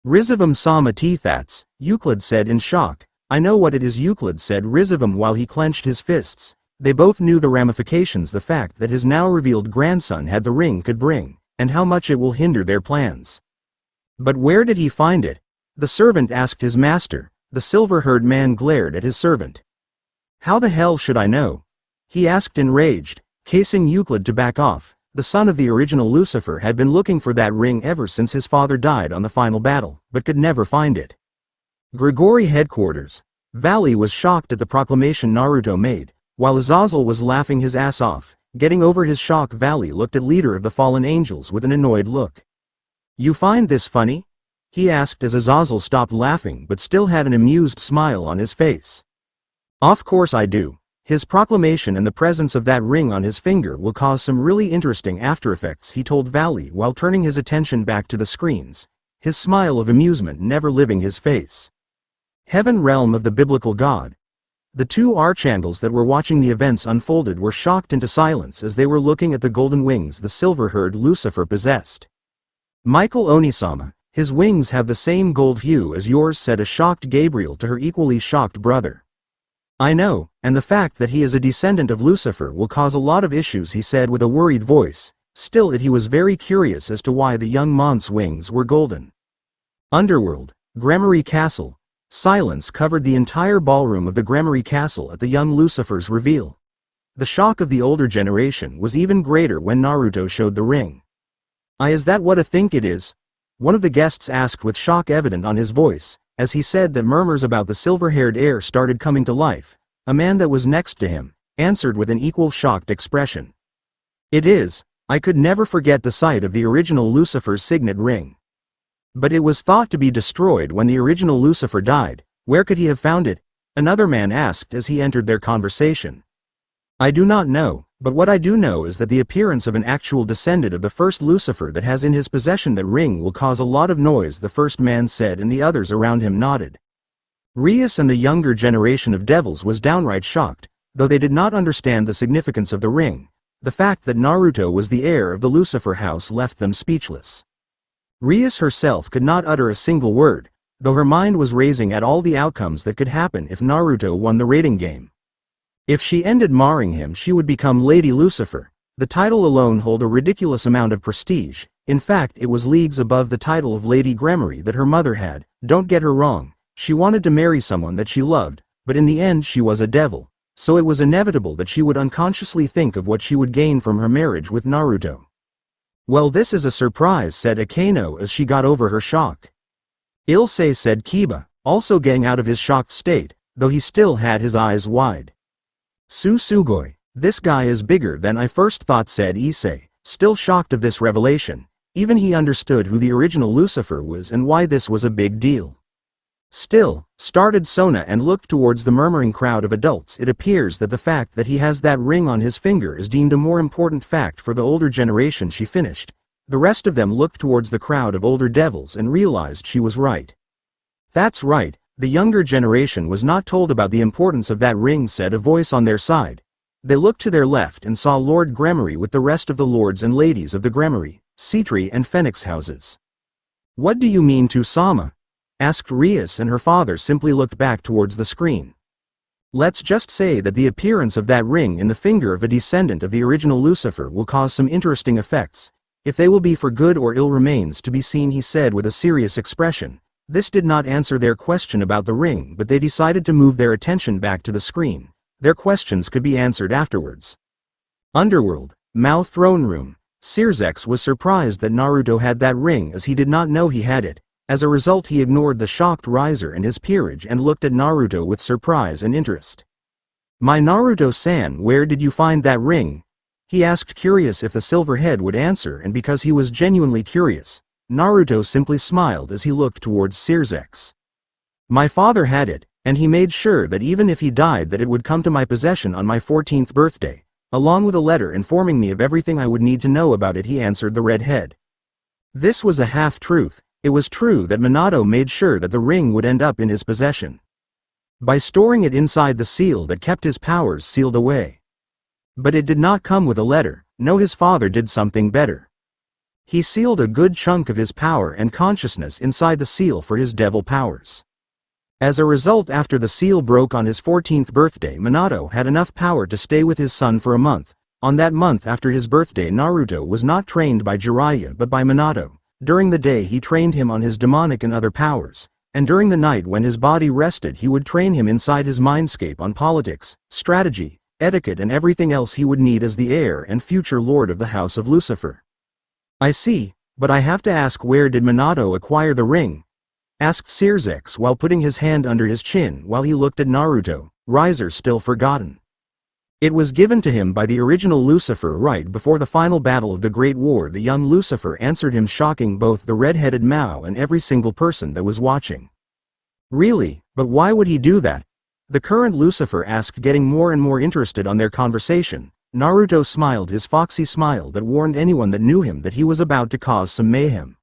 [SPEAKER 1] Rizavam-sama teethats, Euclid said in shock. I know what it is, Euclid said Rizavam while he clenched his fists. They both knew the ramifications the fact that his now revealed grandson had the ring could bring, and how much it will hinder their plans. But where did he find it? The servant asked his master. The silver-haired man glared at his servant. How the hell should I know? He asked enraged, casing Euclid to back off. The son of the original Lucifer had been looking for that ring ever since his father died on the final battle, but could never find it. Grigori headquarters. Valley was shocked at the proclamation Naruto made. While Azazel was laughing his ass off, getting over his shock, Valley looked at leader of the fallen angels with an annoyed look. You find this funny? He asked as Azazel stopped laughing but still had an amused smile on his face. Of course I do. His proclamation and the presence of that ring on his finger will cause some really interesting aftereffects, he told Valley while turning his attention back to the screens, his smile of amusement never leaving his face. Heaven realm of the biblical god. The 2 archangels that were watching the events unfolded were shocked into silence as they were looking at the golden wings the silver-haired Lucifer possessed. Michael Onisama, his wings have the same gold hue as yours, said a shocked Gabriel to her equally shocked brother. I know, and the fact that he is a descendant of Lucifer will cause a lot of issues, he said with a worried voice. Still he was very curious as to why the young Mont's wings were golden. Underworld, Gremory Castle. Silence covered the entire ballroom of the Gremory Castle at the young Lucifer's reveal. The shock of the older generation was even greater when Naruto showed the ring. Is that what I think it is? One of the guests asked with shock evident on his voice, as he said that murmurs about the silver-haired heir started coming to life. A man that was next to him answered with an equal shocked expression. It is. I could never forget the sight of the original Lucifer's signet ring. But it was thought to be destroyed when the original Lucifer died. Where could he have found it? Another man asked as he entered their conversation. I do not know, but what I do know is that the appearance of an actual descendant of the first Lucifer that has in his possession that ring will cause a lot of noise, the first man said, and the others around him nodded. Rias and the younger generation of devils was downright shocked, though they did not understand the significance of the ring. The fact that Naruto was the heir of the Lucifer house left them speechless. Rias herself could not utter a single word, though her mind was racing at all the outcomes that could happen if Naruto won the rating game. If she ended marring him, she would become Lady Lucifer. The title alone held a ridiculous amount of prestige. In fact, it was leagues above the title of Lady Gremory that her mother had. Don't get her wrong, she wanted to marry someone that she loved, but in the end she was a devil, so it was inevitable that she would unconsciously think of what she would gain from her marriage with Naruto. Well, this is a surprise, said Akano as she got over her shock. Ilse, said Kiba, also getting out of his shocked state, though he still had his eyes wide. Sugoi, this guy is bigger than I first thought, said Issei, still shocked of this revelation. Even he understood who the original Lucifer was and why this was a big deal. Still, started Sona and looked towards the murmuring crowd of adults. It appears that the fact that he has that ring on his finger is deemed a more important fact for the older generation, she finished. The rest of them looked towards the crowd of older devils and realized she was right. That's right, the younger generation was not told about the importance of that ring, said a voice on their side. They looked to their left and saw Lord Gremory with the rest of the lords and ladies of the Gremory, Citri and Phoenix houses. What do you mean, Tusama? Asked Rias, and her father simply looked back towards the screen. Let's just say that the appearance of that ring in the finger of a descendant of the original Lucifer will cause some interesting effects. If they will be for good or ill remains to be seen, he said with a serious expression. This did not answer their question about the ring, but they decided to move their attention back to the screen. Their questions could be answered afterwards. Underworld, Mao throne room. Sirzex was surprised that Naruto had that ring, as he did not know he had it. As a result, he ignored the shocked Riser and his peerage and looked at Naruto with surprise and interest. My Naruto-san, where did you find that ring? He asked, curious if the silver head would answer, and because he was genuinely curious, Naruto simply smiled as he looked towards Sirzex. My father had it, and he made sure that even if he died that it would come to my possession on my 14th birthday, along with a letter informing me of everything I would need to know about it, he answered the redhead. This was a half-truth. It was true that Minato made sure that the ring would end up in his possession by storing it inside the seal that kept his powers sealed away. But it did not come with a letter. No, his father did something better. He sealed a good chunk of his power and consciousness inside the seal for his devil powers. As a result, after the seal broke on his 14th birthday, Minato had enough power to stay with his son for a month. On that month after his birthday, Naruto was not trained by Jiraiya but by Minato. During the day he trained him on his demonic and other powers, and during the night when his body rested he would train him inside his mindscape on politics, strategy, etiquette and everything else he would need as the heir and future lord of the House of Lucifer. I see, but I have to ask, where did Minato acquire the ring? Asked Sirzex while putting his hand under his chin while he looked at Naruto, Riser still forgotten. It was given to him by the original Lucifer right before the final battle of the Great War, the young Lucifer answered him, shocking both the red-headed Mao and every single person that was watching. Really, but why would he do that? The current Lucifer asked, getting more and more interested on their conversation. Naruto smiled his foxy smile that warned anyone that knew him that he was about to cause some mayhem.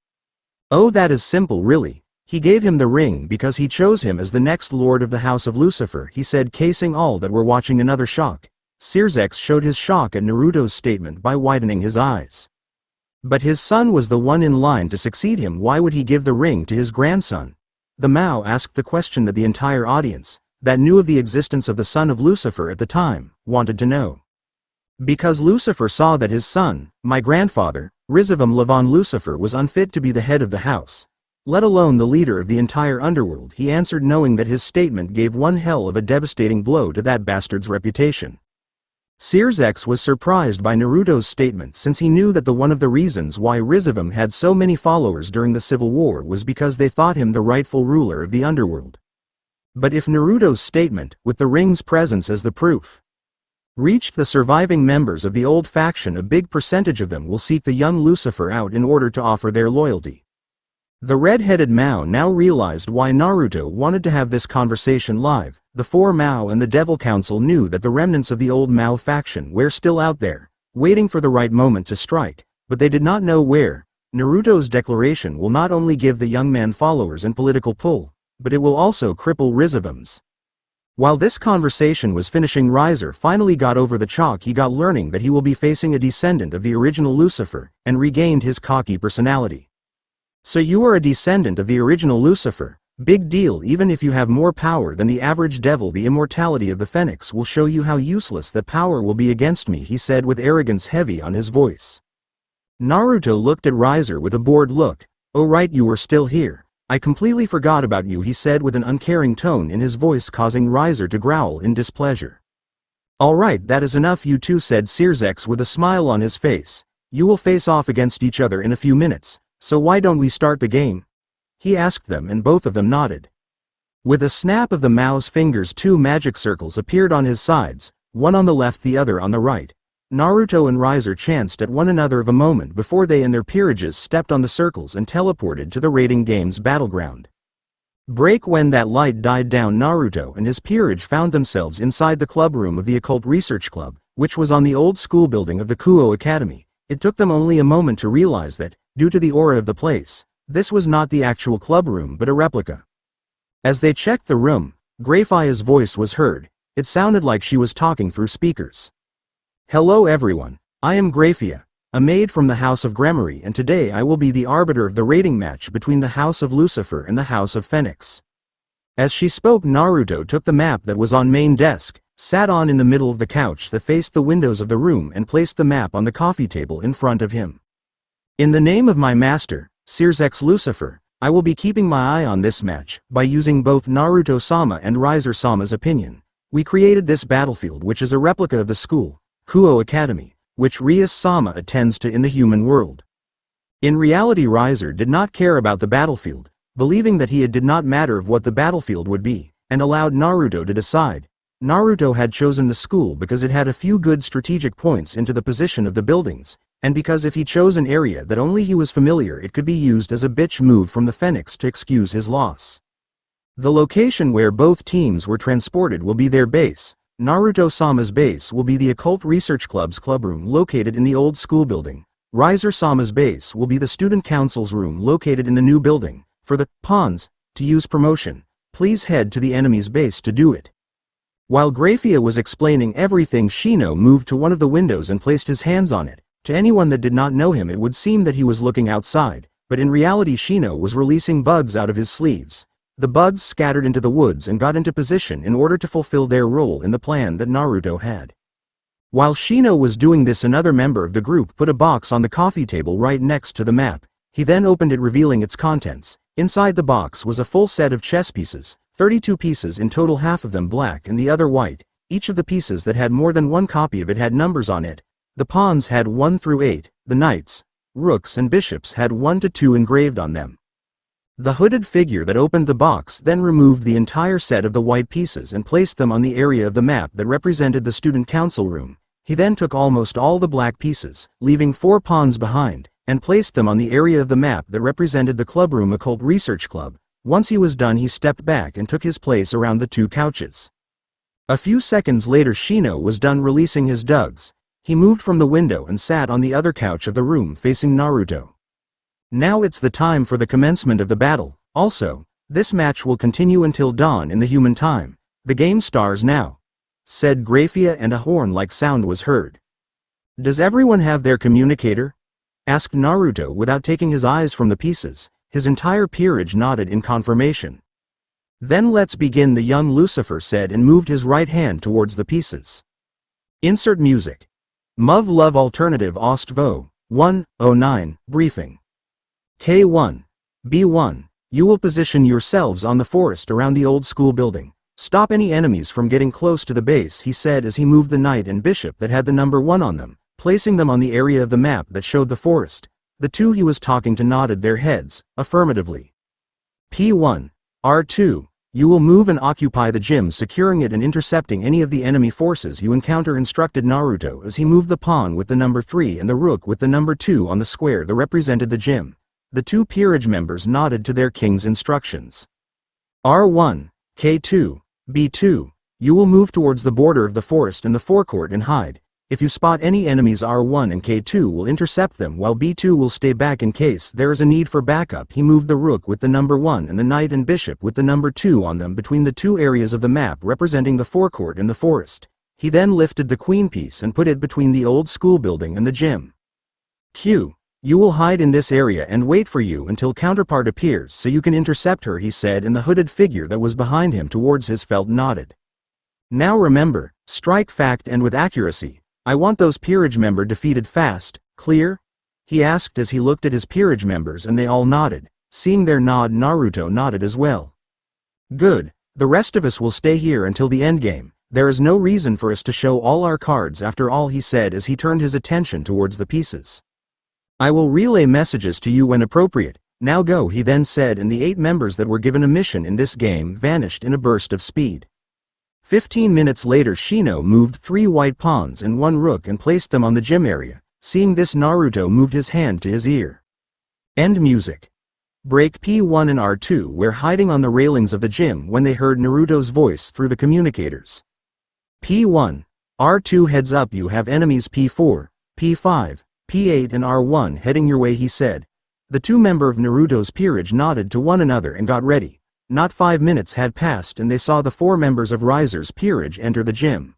[SPEAKER 1] Oh, that is simple, really. He gave him the ring because he chose him as the next lord of the House of Lucifer, he said, casing all that were watching another shock. Sirzex showed his shock at Naruto's statement by widening his eyes. But his son was the one in line to succeed him. Why would he give the ring to his grandson? The Mao asked the question that the entire audience, that knew of the existence of the son of Lucifer at the time, wanted to know. Because Lucifer saw that his son, my grandfather, Rizavam Levon Lucifer, was unfit to be the head of the house, let alone the leader of the entire underworld, he answered, knowing that his statement gave one hell of a devastating blow to that bastard's reputation. Sirzex was surprised by Naruto's statement, since he knew that one of the reasons why Rizavam had so many followers during the Civil War was because they thought him the rightful ruler of the underworld. But if Naruto's statement, with the ring's presence as the proof, reached the surviving members of the old faction, a big percentage of them will seek the young Lucifer out in order to offer their loyalty. The red-headed Mao now realized why Naruto wanted to have this conversation live. The four Mao and the Devil Council knew that the remnants of the old Mao faction were still out there, waiting for the right moment to strike, but they did not know where. Naruto's declaration will not only give the young man followers and political pull, but it will also cripple Rizavums. While this conversation was finishing, Riser finally got over the shock he got learning that he will be facing a descendant of the original Lucifer, and regained his cocky personality. So you are a descendant of the original Lucifer? Big deal. Even if you have more power than the average devil, the immortality of the Phoenix will show you how useless that power will be against me, he said with arrogance heavy on his voice. Naruto looked at Riser with a bored look. Oh right, you were still here. I completely forgot about you, he said with an uncaring tone in his voice, causing Riser to growl in displeasure. Alright, that is enough, you two, said Sirzex with a smile on his face. You will face off against each other in a few minutes, so why don't we start the game? He asked them, and both of them nodded. With a snap of the Mao's fingers, two magic circles appeared on his sides, one on the left, the other on the right. Naruto and Riser chanced at one another of a moment before they and their peerages stepped on the circles and teleported to the raiding game's battleground. Break. When that light died down, Naruto and his peerage found themselves inside the club room of the Occult Research Club, which was on the old school building of the Kuo Academy. It took them only a moment to realize that, due to the aura of the place, this was not the actual club room but a replica. As they checked the room, Graphia's voice was heard. It sounded like she was talking through speakers. Hello everyone, I am Graphia, a maid from the House of Gremory, and today I will be the arbiter of the raiding match between the House of Lucifer and the House of Phoenix. As she spoke, Naruto took the map that was on main desk, sat on in the middle of the couch that faced the windows of the room, and placed the map on the coffee table in front of him. In the name of my master, Sirzex Lucifer, I will be keeping my eye on this match. By using both Naruto-sama and Riser-sama's opinion, we created this battlefield, which is a replica of the school, Kuo Academy, which Rias-sama attends to in the human world. In reality, Riser did not care about the battlefield, believing that it did not matter of what the battlefield would be, and allowed Naruto to decide. Naruto had chosen the school because it had a few good strategic points into the position of the buildings, and because if he chose an area that only he was familiar, it could be used as a bitch move from the Phoenix to excuse his loss. The location where both teams were transported will be their base. Naruto-sama's base will be the Occult Research Club's clubroom located in the old school building. Riser-sama's base will be the Student Council's room located in the new building. For the pawns to use promotion, please head to the enemy's base to do it. While Graphia was explaining everything, Shino moved to one of the windows and placed his hands on it. To anyone that did not know him, it would seem that he was looking outside, but in reality Shino was releasing bugs out of his sleeves. The bugs scattered into the woods and got into position in order to fulfill their role in the plan that Naruto had. While Shino was doing this, another member of the group put a box on the coffee table right next to the map. He then opened it, revealing its contents. Inside the box was a full set of chess pieces, 32 pieces in total, half of them black and the other white. Each of the pieces that had more than one copy of it had numbers on it. The pawns had 1 through 8, the knights, rooks and bishops had 1 to 2 engraved on them. The hooded figure that opened the box then removed the entire set of the white pieces and placed them on the area of the map that represented the Student Council room. He then took almost all the black pieces, leaving 4 pawns behind, and placed them on the area of the map that represented the clubroom Occult Research Club. Once he was done, he stepped back and took his place around the 2 couches. A few seconds later, Shino was done releasing his dugs. He moved from the window and sat on the other couch of the room facing Naruto. Now it's the time for the commencement of the battle. Also, this match will continue until dawn in the human time. The game starts now, said Graphia, and a horn-like sound was heard. Does everyone have their communicator? Asked Naruto without taking his eyes from the pieces. His entire peerage nodded in confirmation. Then let's begin, the young Lucifer said, and moved his right hand towards the pieces. Insert music. Muv Love Alternative Ostvo, 109, Briefing. K1. B1. You will position yourselves on the forest around the old school building. Stop any enemies from getting close to the base, he said as he moved the knight and bishop that had the number 1 on them, placing them on the area of the map that showed the forest. The 2 he was talking to nodded their heads, affirmatively. P1. R2. You will move and occupy the gym, securing it and intercepting any of the enemy forces you encounter, instructed Naruto as he moved the pawn with the number 3 and the rook with the number 2 on the square that represented the gym. The 2 peerage members nodded to their king's instructions. R1. K2. B2. You will move towards the border of the forest in the forecourt and hide. If you spot any enemies, R1 and K2 will intercept them while B2 will stay back in case there is a need for backup. He moved the rook with the number 1 and the knight and bishop with the number 2 on them between the two areas of the map representing the forecourt and the forest. He then lifted the queen piece and put it between the old school building and the gym. Q. You will hide in this area and wait for you until counterpart appears so you can intercept her, he said, and the hooded figure that was behind him towards his felt nodded. Now remember, strike fact and with accuracy. I want those peerage member defeated fast, clear? He asked as he looked at his peerage members and they all nodded. Seeing their nod, Naruto nodded as well. Good, the rest of us will stay here until the endgame. There is no reason for us to show all our cards after all, he said as he turned his attention towards the pieces. I will relay messages to you when appropriate. Now go, he then said, and the 8 members that were given a mission in this game vanished in a burst of speed. 15 minutes later, Shino moved 3 white pawns and 1 rook and placed them on the gym area. Seeing this, Naruto moved his hand to his ear. End music. Break. P1 and R2 were hiding on the railings of the gym when they heard Naruto's voice through the communicators. P1. R2 heads up, you have enemies. P4, P5, P8 and R1 heading your way, he said. The 2 members of Naruto's peerage nodded to one another and got ready. Not 5 minutes had passed and they saw the 4 members of Riser's peerage enter the gym.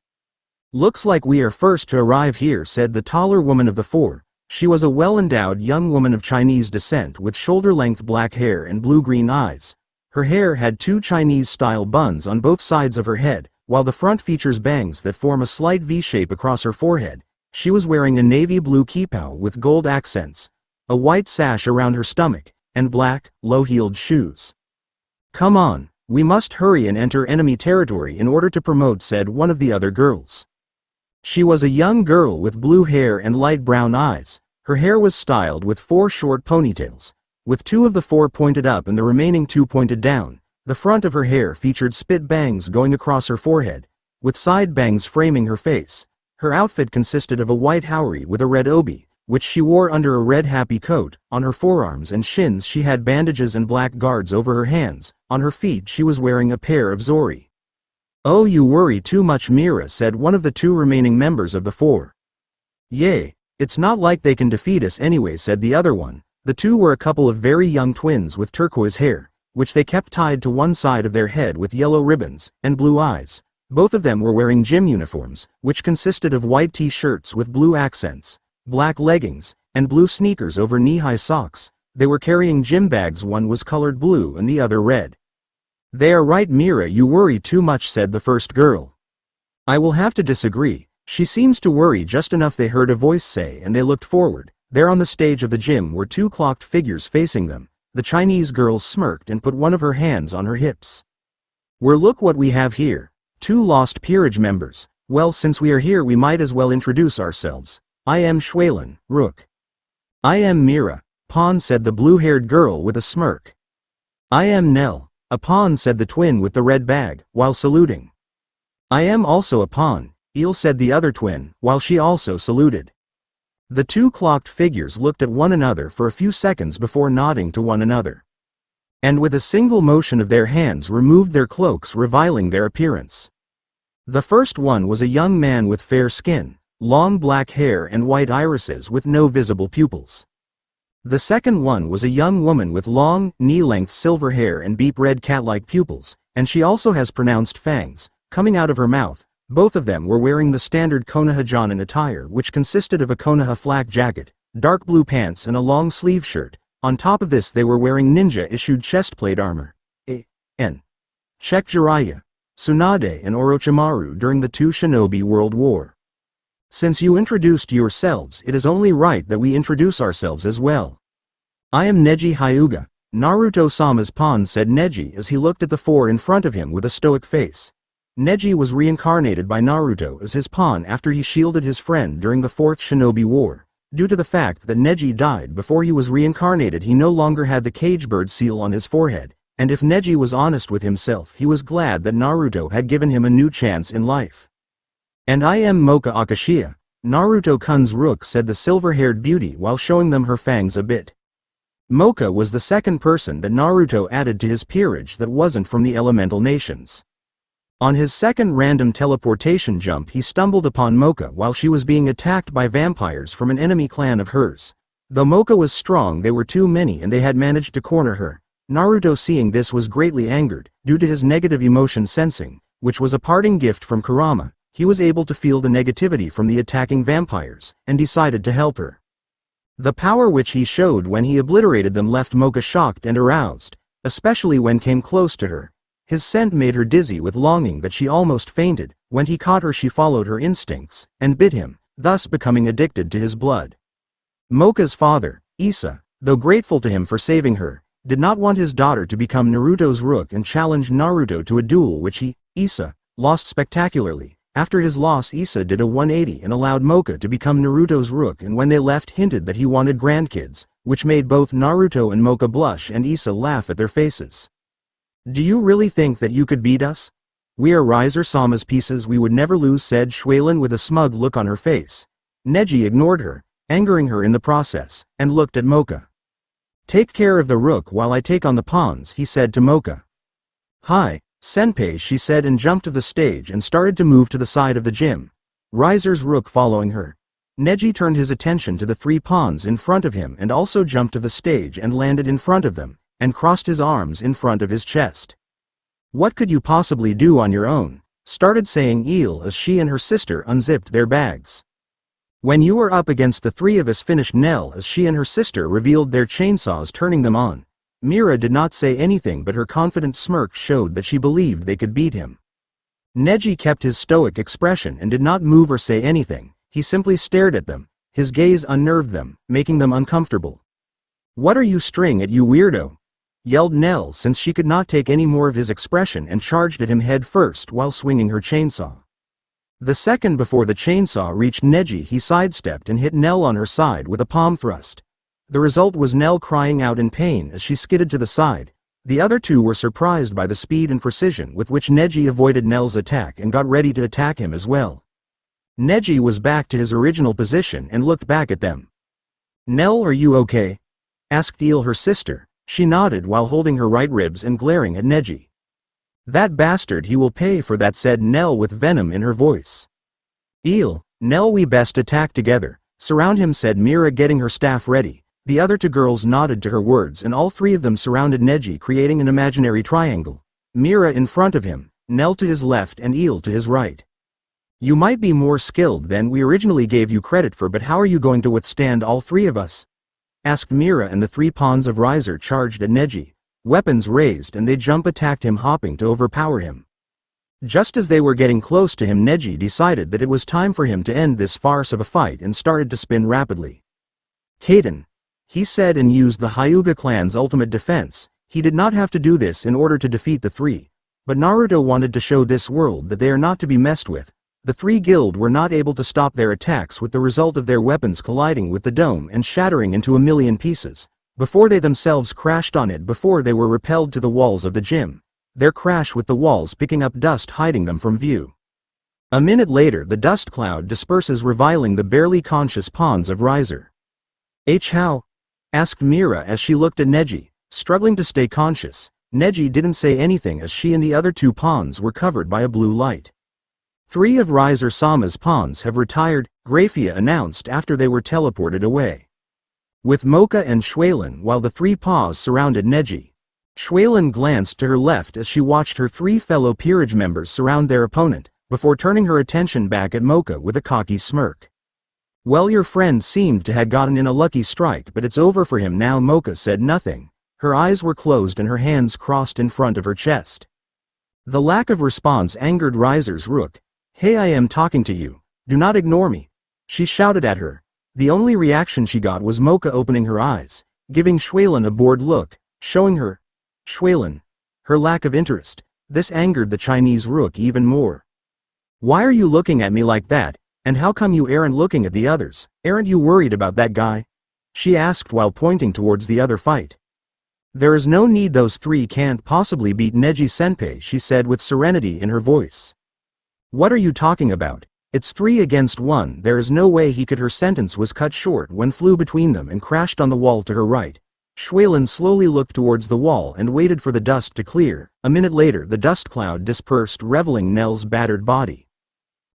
[SPEAKER 1] Looks like we are first to arrive here, said the taller woman of the 4. She was a well-endowed young woman of Chinese descent with shoulder-length black hair and blue-green eyes. Her hair had 2 Chinese-style buns on both sides of her head, while the front features bangs that form a slight V-shape across her forehead. She was wearing a navy blue kippah with gold accents, a white sash around her stomach, and black, low-heeled shoes. Come on, we must hurry and enter enemy territory in order to promote, said one of the other girls. She was a young girl with blue hair and light brown eyes. Her hair was styled with 4 short ponytails, with 2 of the 4 pointed up and the remaining 2 pointed down. The front of her hair featured spit bangs going across her forehead, with side bangs framing her face. Her outfit consisted of a white haori with a red obi, which she wore under a red happy coat. On her forearms and shins she had bandages and black guards over her hands. On her feet she was wearing a pair of zori. Oh, you worry too much, Mira, said one of the 2 remaining members of the 4. Yay, it's not like they can defeat us anyway, said the other one. The 2 were a couple of very young twins with turquoise hair, which they kept tied to one side of their head with yellow ribbons, and blue eyes. Both of them were wearing gym uniforms, which consisted of white t-shirts with blue accents, black leggings, and blue sneakers over knee-high socks. They were carrying gym bags, one was colored blue and the other red. They are right, Mira, you worry too much, said the first girl. I will have to disagree. She seems to worry just enough, they heard a voice say, and they looked forward. There on the stage of the gym were 2 clocked figures facing them. The Chinese girl smirked and put one of her hands on her hips. Look what we have here. 2 lost peerage members. Well, since we are here we might as well introduce ourselves. I am Shuilin, rook. I am Mira, pawn, said the blue-haired girl with a smirk. I am Nell, a pawn, said the twin with the red bag, while saluting. I am also a pawn, Il, said the other twin, while she also saluted. The 2 clocked figures looked at one another for a few seconds before nodding to one another. And with a single motion of their hands removed their cloaks, revealing their appearance. The first one was a young man with fair skin, long black hair and white irises with no visible pupils. The second one was a young woman with long, knee-length silver hair and deep red cat-like pupils, and she also has pronounced fangs coming out of her mouth. Both of them were wearing the standard Konoha Jonin attire, which consisted of a Konoha flak jacket, dark blue pants and a long sleeve shirt. On top of this they were wearing ninja-issued chestplate armor. A.N. Check Jiraiya, Tsunade and Orochimaru during the 2 Shinobi World War. Since you introduced yourselves, it is only right that we introduce ourselves as well. I am Neji Hyuga, Naruto-sama's pawn, said Neji as he looked at the 4 in front of him with a stoic face. Neji was reincarnated by Naruto as his pawn after he shielded his friend during the 4th Shinobi War. Due to the fact that Neji died before he was reincarnated, he no longer had the cagebird seal on his forehead, and if Neji was honest with himself, he was glad that Naruto had given him a new chance in life. And I am Mocha Akashiya, Naruto-kun's rook, said the silver-haired beauty while showing them her fangs a bit. Mocha was the second person that Naruto added to his peerage that wasn't from the elemental nations. On his second random teleportation jump he stumbled upon Mocha while she was being attacked by vampires from an enemy clan of hers. Though Mocha was strong, they were too many and they had managed to corner her. Naruto, seeing this, was greatly angered. Due to his negative emotion sensing, which was a parting gift from Kurama, he was able to feel the negativity from the attacking vampires, and decided to help her. The power which he showed when he obliterated them left Mocha shocked and aroused, especially when came close to her. His scent made her dizzy with longing that she almost fainted. When he caught her, she followed her instincts, and bit him, thus becoming addicted to his blood. Mocha's father, Issa, though grateful to him for saving her, did not want his daughter to become Naruto's rook and challenged Naruto to a duel which he, Issa, lost spectacularly. After his loss, Issa did a 180 and allowed Mocha to become Naruto's rook, and when they left hinted that he wanted grandkids, which made both Naruto and Mocha blush and Issa laugh at their faces. "Do you really think that you could beat us? We are Riser-sama's pieces, we would never lose," said Shueilin with a smug look on her face. Neji ignored her, angering her in the process, and looked at Mocha. "Take care of the rook while I take on the pawns," he said to Mocha. "Hi, Senpai," she said, and jumped to the stage and started to move to the side of the gym. Riser's rook following her. Neji turned his attention to the 3 pawns in front of him and also jumped to the stage and landed in front of them, and crossed his arms in front of his chest. "What could you possibly do on your own?" started saying Eel as she and her sister unzipped their bags. "When you were up against the 3 of us," finished Nell as she and her sister revealed their chainsaws, turning them on. Mira did not say anything, but her confident smirk showed that she believed they could beat him. Neji kept his stoic expression and did not move or say anything. He simply stared at them. His gaze unnerved them, making them uncomfortable. "What are you staring at, you weirdo?" yelled Nell, since she could not take any more of his expression, and charged at him head first while swinging her chainsaw. The second before the chainsaw reached Neji, he sidestepped and hit Nell on her side with a palm thrust. The result was Nell crying out in pain as she skidded to the side. The other 2 were surprised by the speed and precision with which Neji avoided Nell's attack and got ready to attack him as well. Neji was back to his original position and looked back at them. "Nell, are you okay?" asked Eel, her sister. She nodded while holding her right ribs and glaring at Neji. "That bastard, he will pay for that," said Nell with venom in her voice. "Eel, Nell, we best attack together. Surround him," said Mira, getting her staff ready. The other 2 girls nodded to her words and all 3 of them surrounded Neji, creating an imaginary triangle. Mira in front of him, Nell to his left and Eel to his right. "You might be more skilled than we originally gave you credit for, but how are you going to withstand all 3 of us?" asked Mira, and the 3 pawns of Riser charged at Neji. Weapons raised, and they attacked him, hopping to overpower him. Just as they were getting close to him, Neji decided that it was time for him to end this farce of a fight and started to spin rapidly. "Kaden," he said, and used the Hyuga clan's ultimate defense. He did not have to do this in order to defeat the 3. But Naruto wanted to show this world that they are not to be messed with. The 3 guild were not able to stop their attacks, with the result of their weapons colliding with the dome and shattering into a million pieces, before they themselves crashed on it before they were repelled to the walls of the gym. Their crash with the walls picking up dust, hiding them from view. A minute later, the dust cloud disperses, revealing the barely conscious pawns of Riser. "How?" asked Mira as she looked at Neji, struggling to stay conscious. Neji didn't say anything as she and the other 2 pawns were covered by a blue light. 3 of Riser-sama's pawns have retired, Graphia announced after they were teleported away. With Mocha and Shueilin, while the 3 paws surrounded Neji. Shueilin glanced to her left as she watched her 3 fellow Peerage members surround their opponent, before turning her attention back at Mocha with a cocky smirk. "Well, your friend seemed to have gotten in a lucky strike, but it's over for him now." Mocha said nothing. Her eyes were closed and her hands crossed in front of her chest. The lack of response angered Riser's rook. "Hey, I am talking to you. Do not ignore me," she shouted at her. The only reaction she got was Mocha opening her eyes, giving Shueilin a bored look, showing her, Shueilin, her lack of interest. This angered the Chinese rook even more. "Why are you looking at me like that, and how come you aren't looking at the others? Aren't you worried about that guy?" she asked while pointing towards the other fight. "There is no need, those 3 can't possibly beat Neji-senpai," she said with serenity in her voice. "What are you talking about? It's 3 against 1, there is no way he could." Her sentence was cut short when flew between them and crashed on the wall to her right. Shuilin slowly looked towards the wall and waited for the dust to clear. A minute later the dust cloud dispersed, revealing Nell's battered body.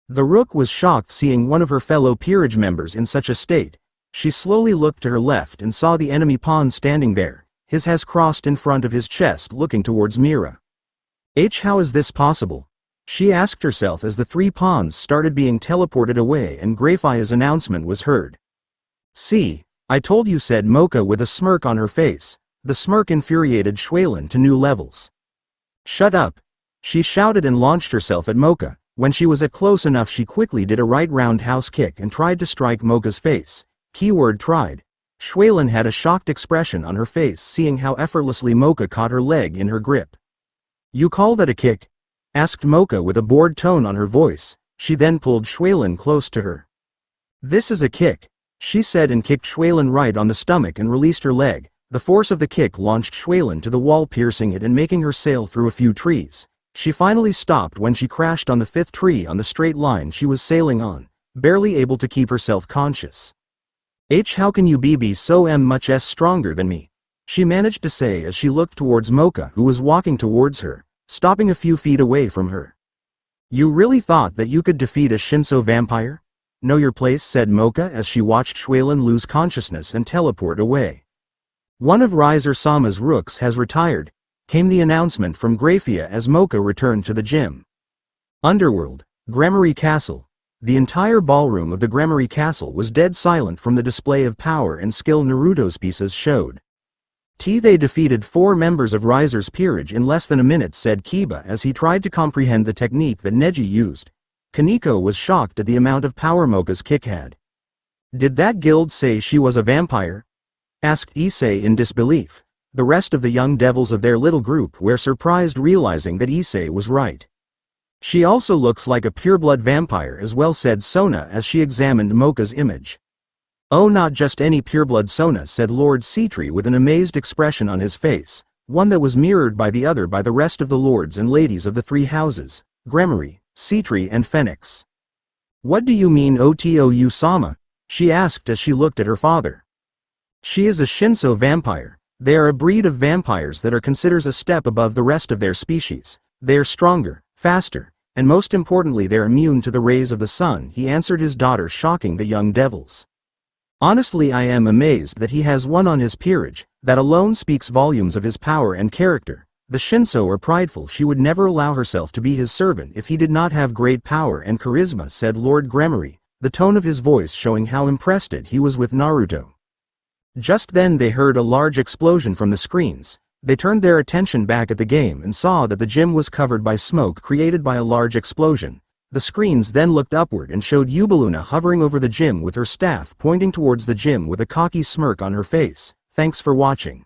[SPEAKER 1] The rook was shocked seeing one of her fellow peerage members in such a state. She slowly looked to her left and saw the enemy pawn standing there, his hands crossed in front of his chest looking towards Mira. How is this possible? She asked herself as the three pawns started being teleported away and Greyfire's announcement was heard. "See, I told you," said Mocha with a smirk on her face. The smirk infuriated Shuilin to new levels. "Shut up!" she shouted and launched herself at Mocha. When she was at close enough she quickly did a right roundhouse kick and tried to strike Mocha's face. Keyword tried. Shuilin had a shocked expression on her face seeing how effortlessly Mocha caught her leg in her grip. "You call that a kick?" asked Mocha with a bored tone on her voice. She then pulled Shuilin close to her. "This is a kick," she said and kicked Shuilin right on the stomach and released her leg. The force of the kick launched Shuilin to the wall, piercing it and making her sail through a few trees. She finally stopped when she crashed on the fifth tree on the straight line she was sailing on, barely able to keep herself conscious. How can you be so much stronger than me?" she managed to say as she looked towards Mocha who was walking towards her, stopping a few feet away from her. "You really thought that you could defeat a Shinso vampire? Know your place," said Mocha as she watched Shuilin lose consciousness and teleport away. "One of Riser-sama's rooks has retired," came the announcement from Greyfia as Mocha returned to the gym. Underworld, Gremory Castle. The entire ballroom of the Gremory Castle was dead silent from the display of power and skill Naruto's pieces showed. They defeated 4 members of Riser's Peerage in less than a minute," said Kiba as he tried to comprehend the technique that Neji used. Kaneko was shocked at the amount of power Mocha's kick had. "Did that guild say she was a vampire?" asked Issei in disbelief. The rest of the young devils of their little group were surprised realizing that Issei was right. "She also looks like a pureblood vampire as well," said Sona as she examined Mocha's image. "Oh, not just any pureblood, Sona," said Lord Citri with an amazed expression on his face, one that was mirrored by the rest of the lords and ladies of the 3 houses, Gremory, Citri and Phoenix. "What do you mean Otou-sama?" she asked as she looked at her father. "She is a Shinso vampire. They are a breed of vampires that are considered a step above the rest of their species. They are stronger, faster, and most importantly they are immune to the rays of the sun," he answered his daughter, shocking the young devils. "Honestly, I am amazed that he has one on his peerage. That alone speaks volumes of his power and character. The Shinso are prideful. She would never allow herself to be his servant if he did not have great power and charisma," said Lord Gremory, the tone of his voice showing how impressed he was with Naruto. Just then they heard a large explosion from the screens. They turned their attention back at the game and saw that the gym was covered by smoke created by a large explosion. The screens then looked upward and showed Yubaluna hovering over the gym with her staff pointing towards the gym with a cocky smirk on her face. Thanks for watching.